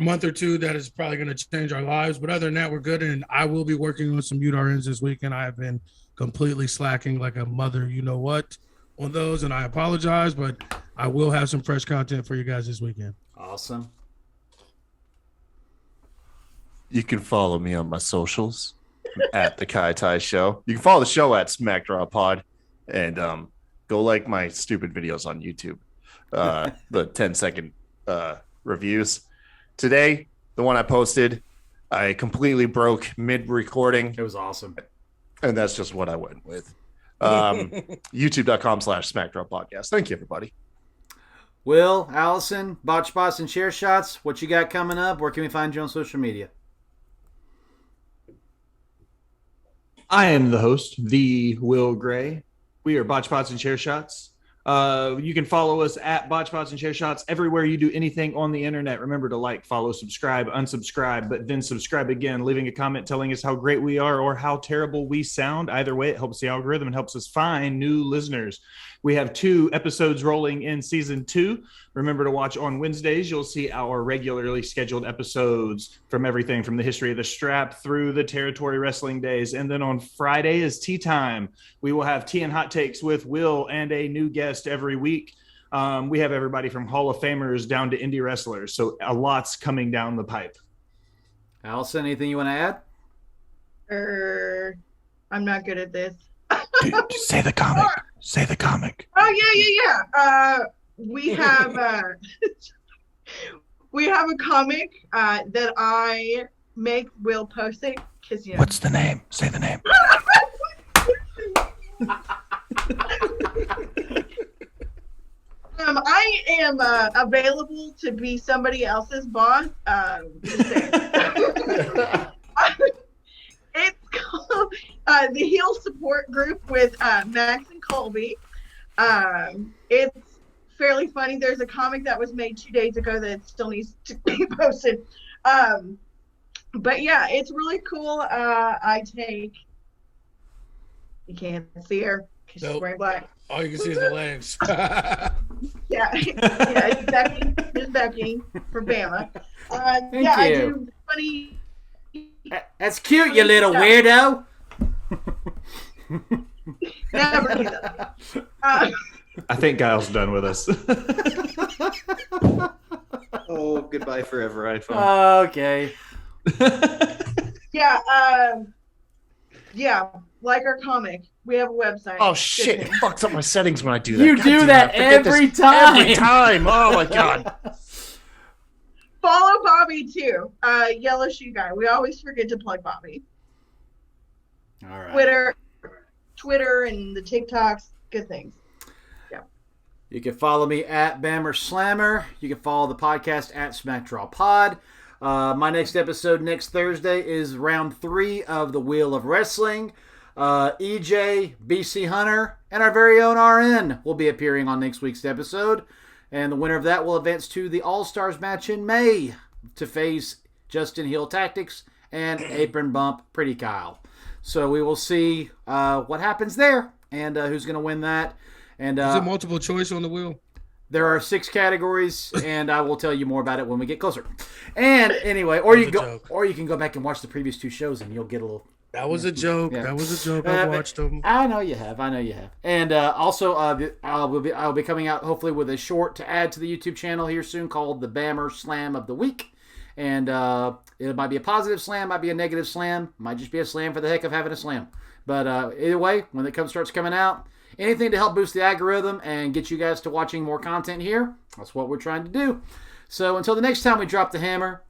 month or two that is probably going to change our lives. But other than that, we're good. And I will be working on some mute RNs this weekend. I have been completely slacking like a mother, you know what, on those. And I apologize, but I will have some fresh content for you guys this weekend. Awesome. You can follow me on my socials at the Kai Tai Show. You can follow the show at Smackdraw Pod, and go like my stupid videos on YouTube. The 10-second reviews. Today, the one I posted, I completely broke mid-recording. It was awesome. And that's just what I went with. YouTube.com/Smackdraw Podcast. Thank you, everybody. Will, Allison, Botch Bots, and Chair Shots, what you got coming up? Where can we find you on social media? I am the host, the Will Gray. We are Botch Bots and Chair Shots. You can follow us at Botch Bots and Chair Shots everywhere you do anything on the internet. Remember to like, follow, subscribe, unsubscribe, but then subscribe again, leaving a comment telling us how great we are or how terrible we sound. Either way, it helps the algorithm and helps us find new listeners. We have 2 episodes rolling in season 2. Remember to watch on Wednesdays. You'll see our regularly scheduled episodes from everything from the history of the strap through the territory wrestling days. And then on Friday is tea time. We will have tea and hot takes with Will and a new guest every week. We have everybody from Hall of Famers down to indie wrestlers. So a lot's coming down the pipe. Allison, anything you want to add? I'm not good at this. Dude, say the comic. Say the comic. Oh yeah. We have a comic that I make. Will post it because What's the name? Say the name. I am available to be somebody else's boss. It's called the Heel Support Group with Max and Colby. It's fairly funny. There's a comic that was made 2 days ago that still needs to be posted. But yeah, it's really cool. You can't see her because she's wearing black. All you can see is the legs. Yeah, it's Becky from Bama. Thank you. I do funny. That's cute, you little weirdo. Never do that. I think Giles done with us. Oh, goodbye forever, iPhone. Okay. Yeah, like our comic. We have a website. Oh shit! It fucks up my settings when I do that. You do that every time. Every time. Oh my god. Follow Bobby too. Yellow Shoe Guy. We always forget to plug Bobby. All right. Twitter and the TikToks, good things. Yeah. You can follow me at Bammer Slammer. You can follow the podcast at Smack Draw Pod. My next episode next Thursday is round 3 of the Wheel of Wrestling. EJ, BC Hunter, and our very own RN will be appearing on next week's episode. And the winner of that will advance to the All-Stars match in May to face Justin Heel Tactics and Apron Bump Pretty Kyle. So we will see what happens there and who's going to win that. And is it multiple choice on the wheel? There are 6 categories, and I will tell you more about it when we get closer. And anyway, or you can go back and watch the previous 2 shows, and you'll get a little. That was a joke. Yeah. That was a joke. I watched them. I know you have. And also, I'll be coming out hopefully with a short to add to the YouTube channel here soon called the Bammer Slam of the Week. And it might be a positive slam, might be a negative slam, might just be a slam for the heck of having a slam. But either way, when it starts coming out, anything to help boost the algorithm and get you guys to watching more content here, that's what we're trying to do. So until the next time we drop the hammer,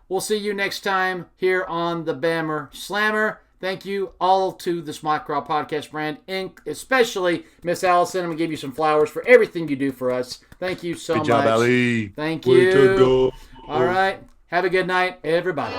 we'll see you next time here on the Bammer Slammer. Thank you all to the Smack Raw Podcast brand, and especially Miss Allison. I'm going to give you some flowers for everything you do for us. Thank you so much. Good job, Ali. Thank you. All right. Have a good night, everybody.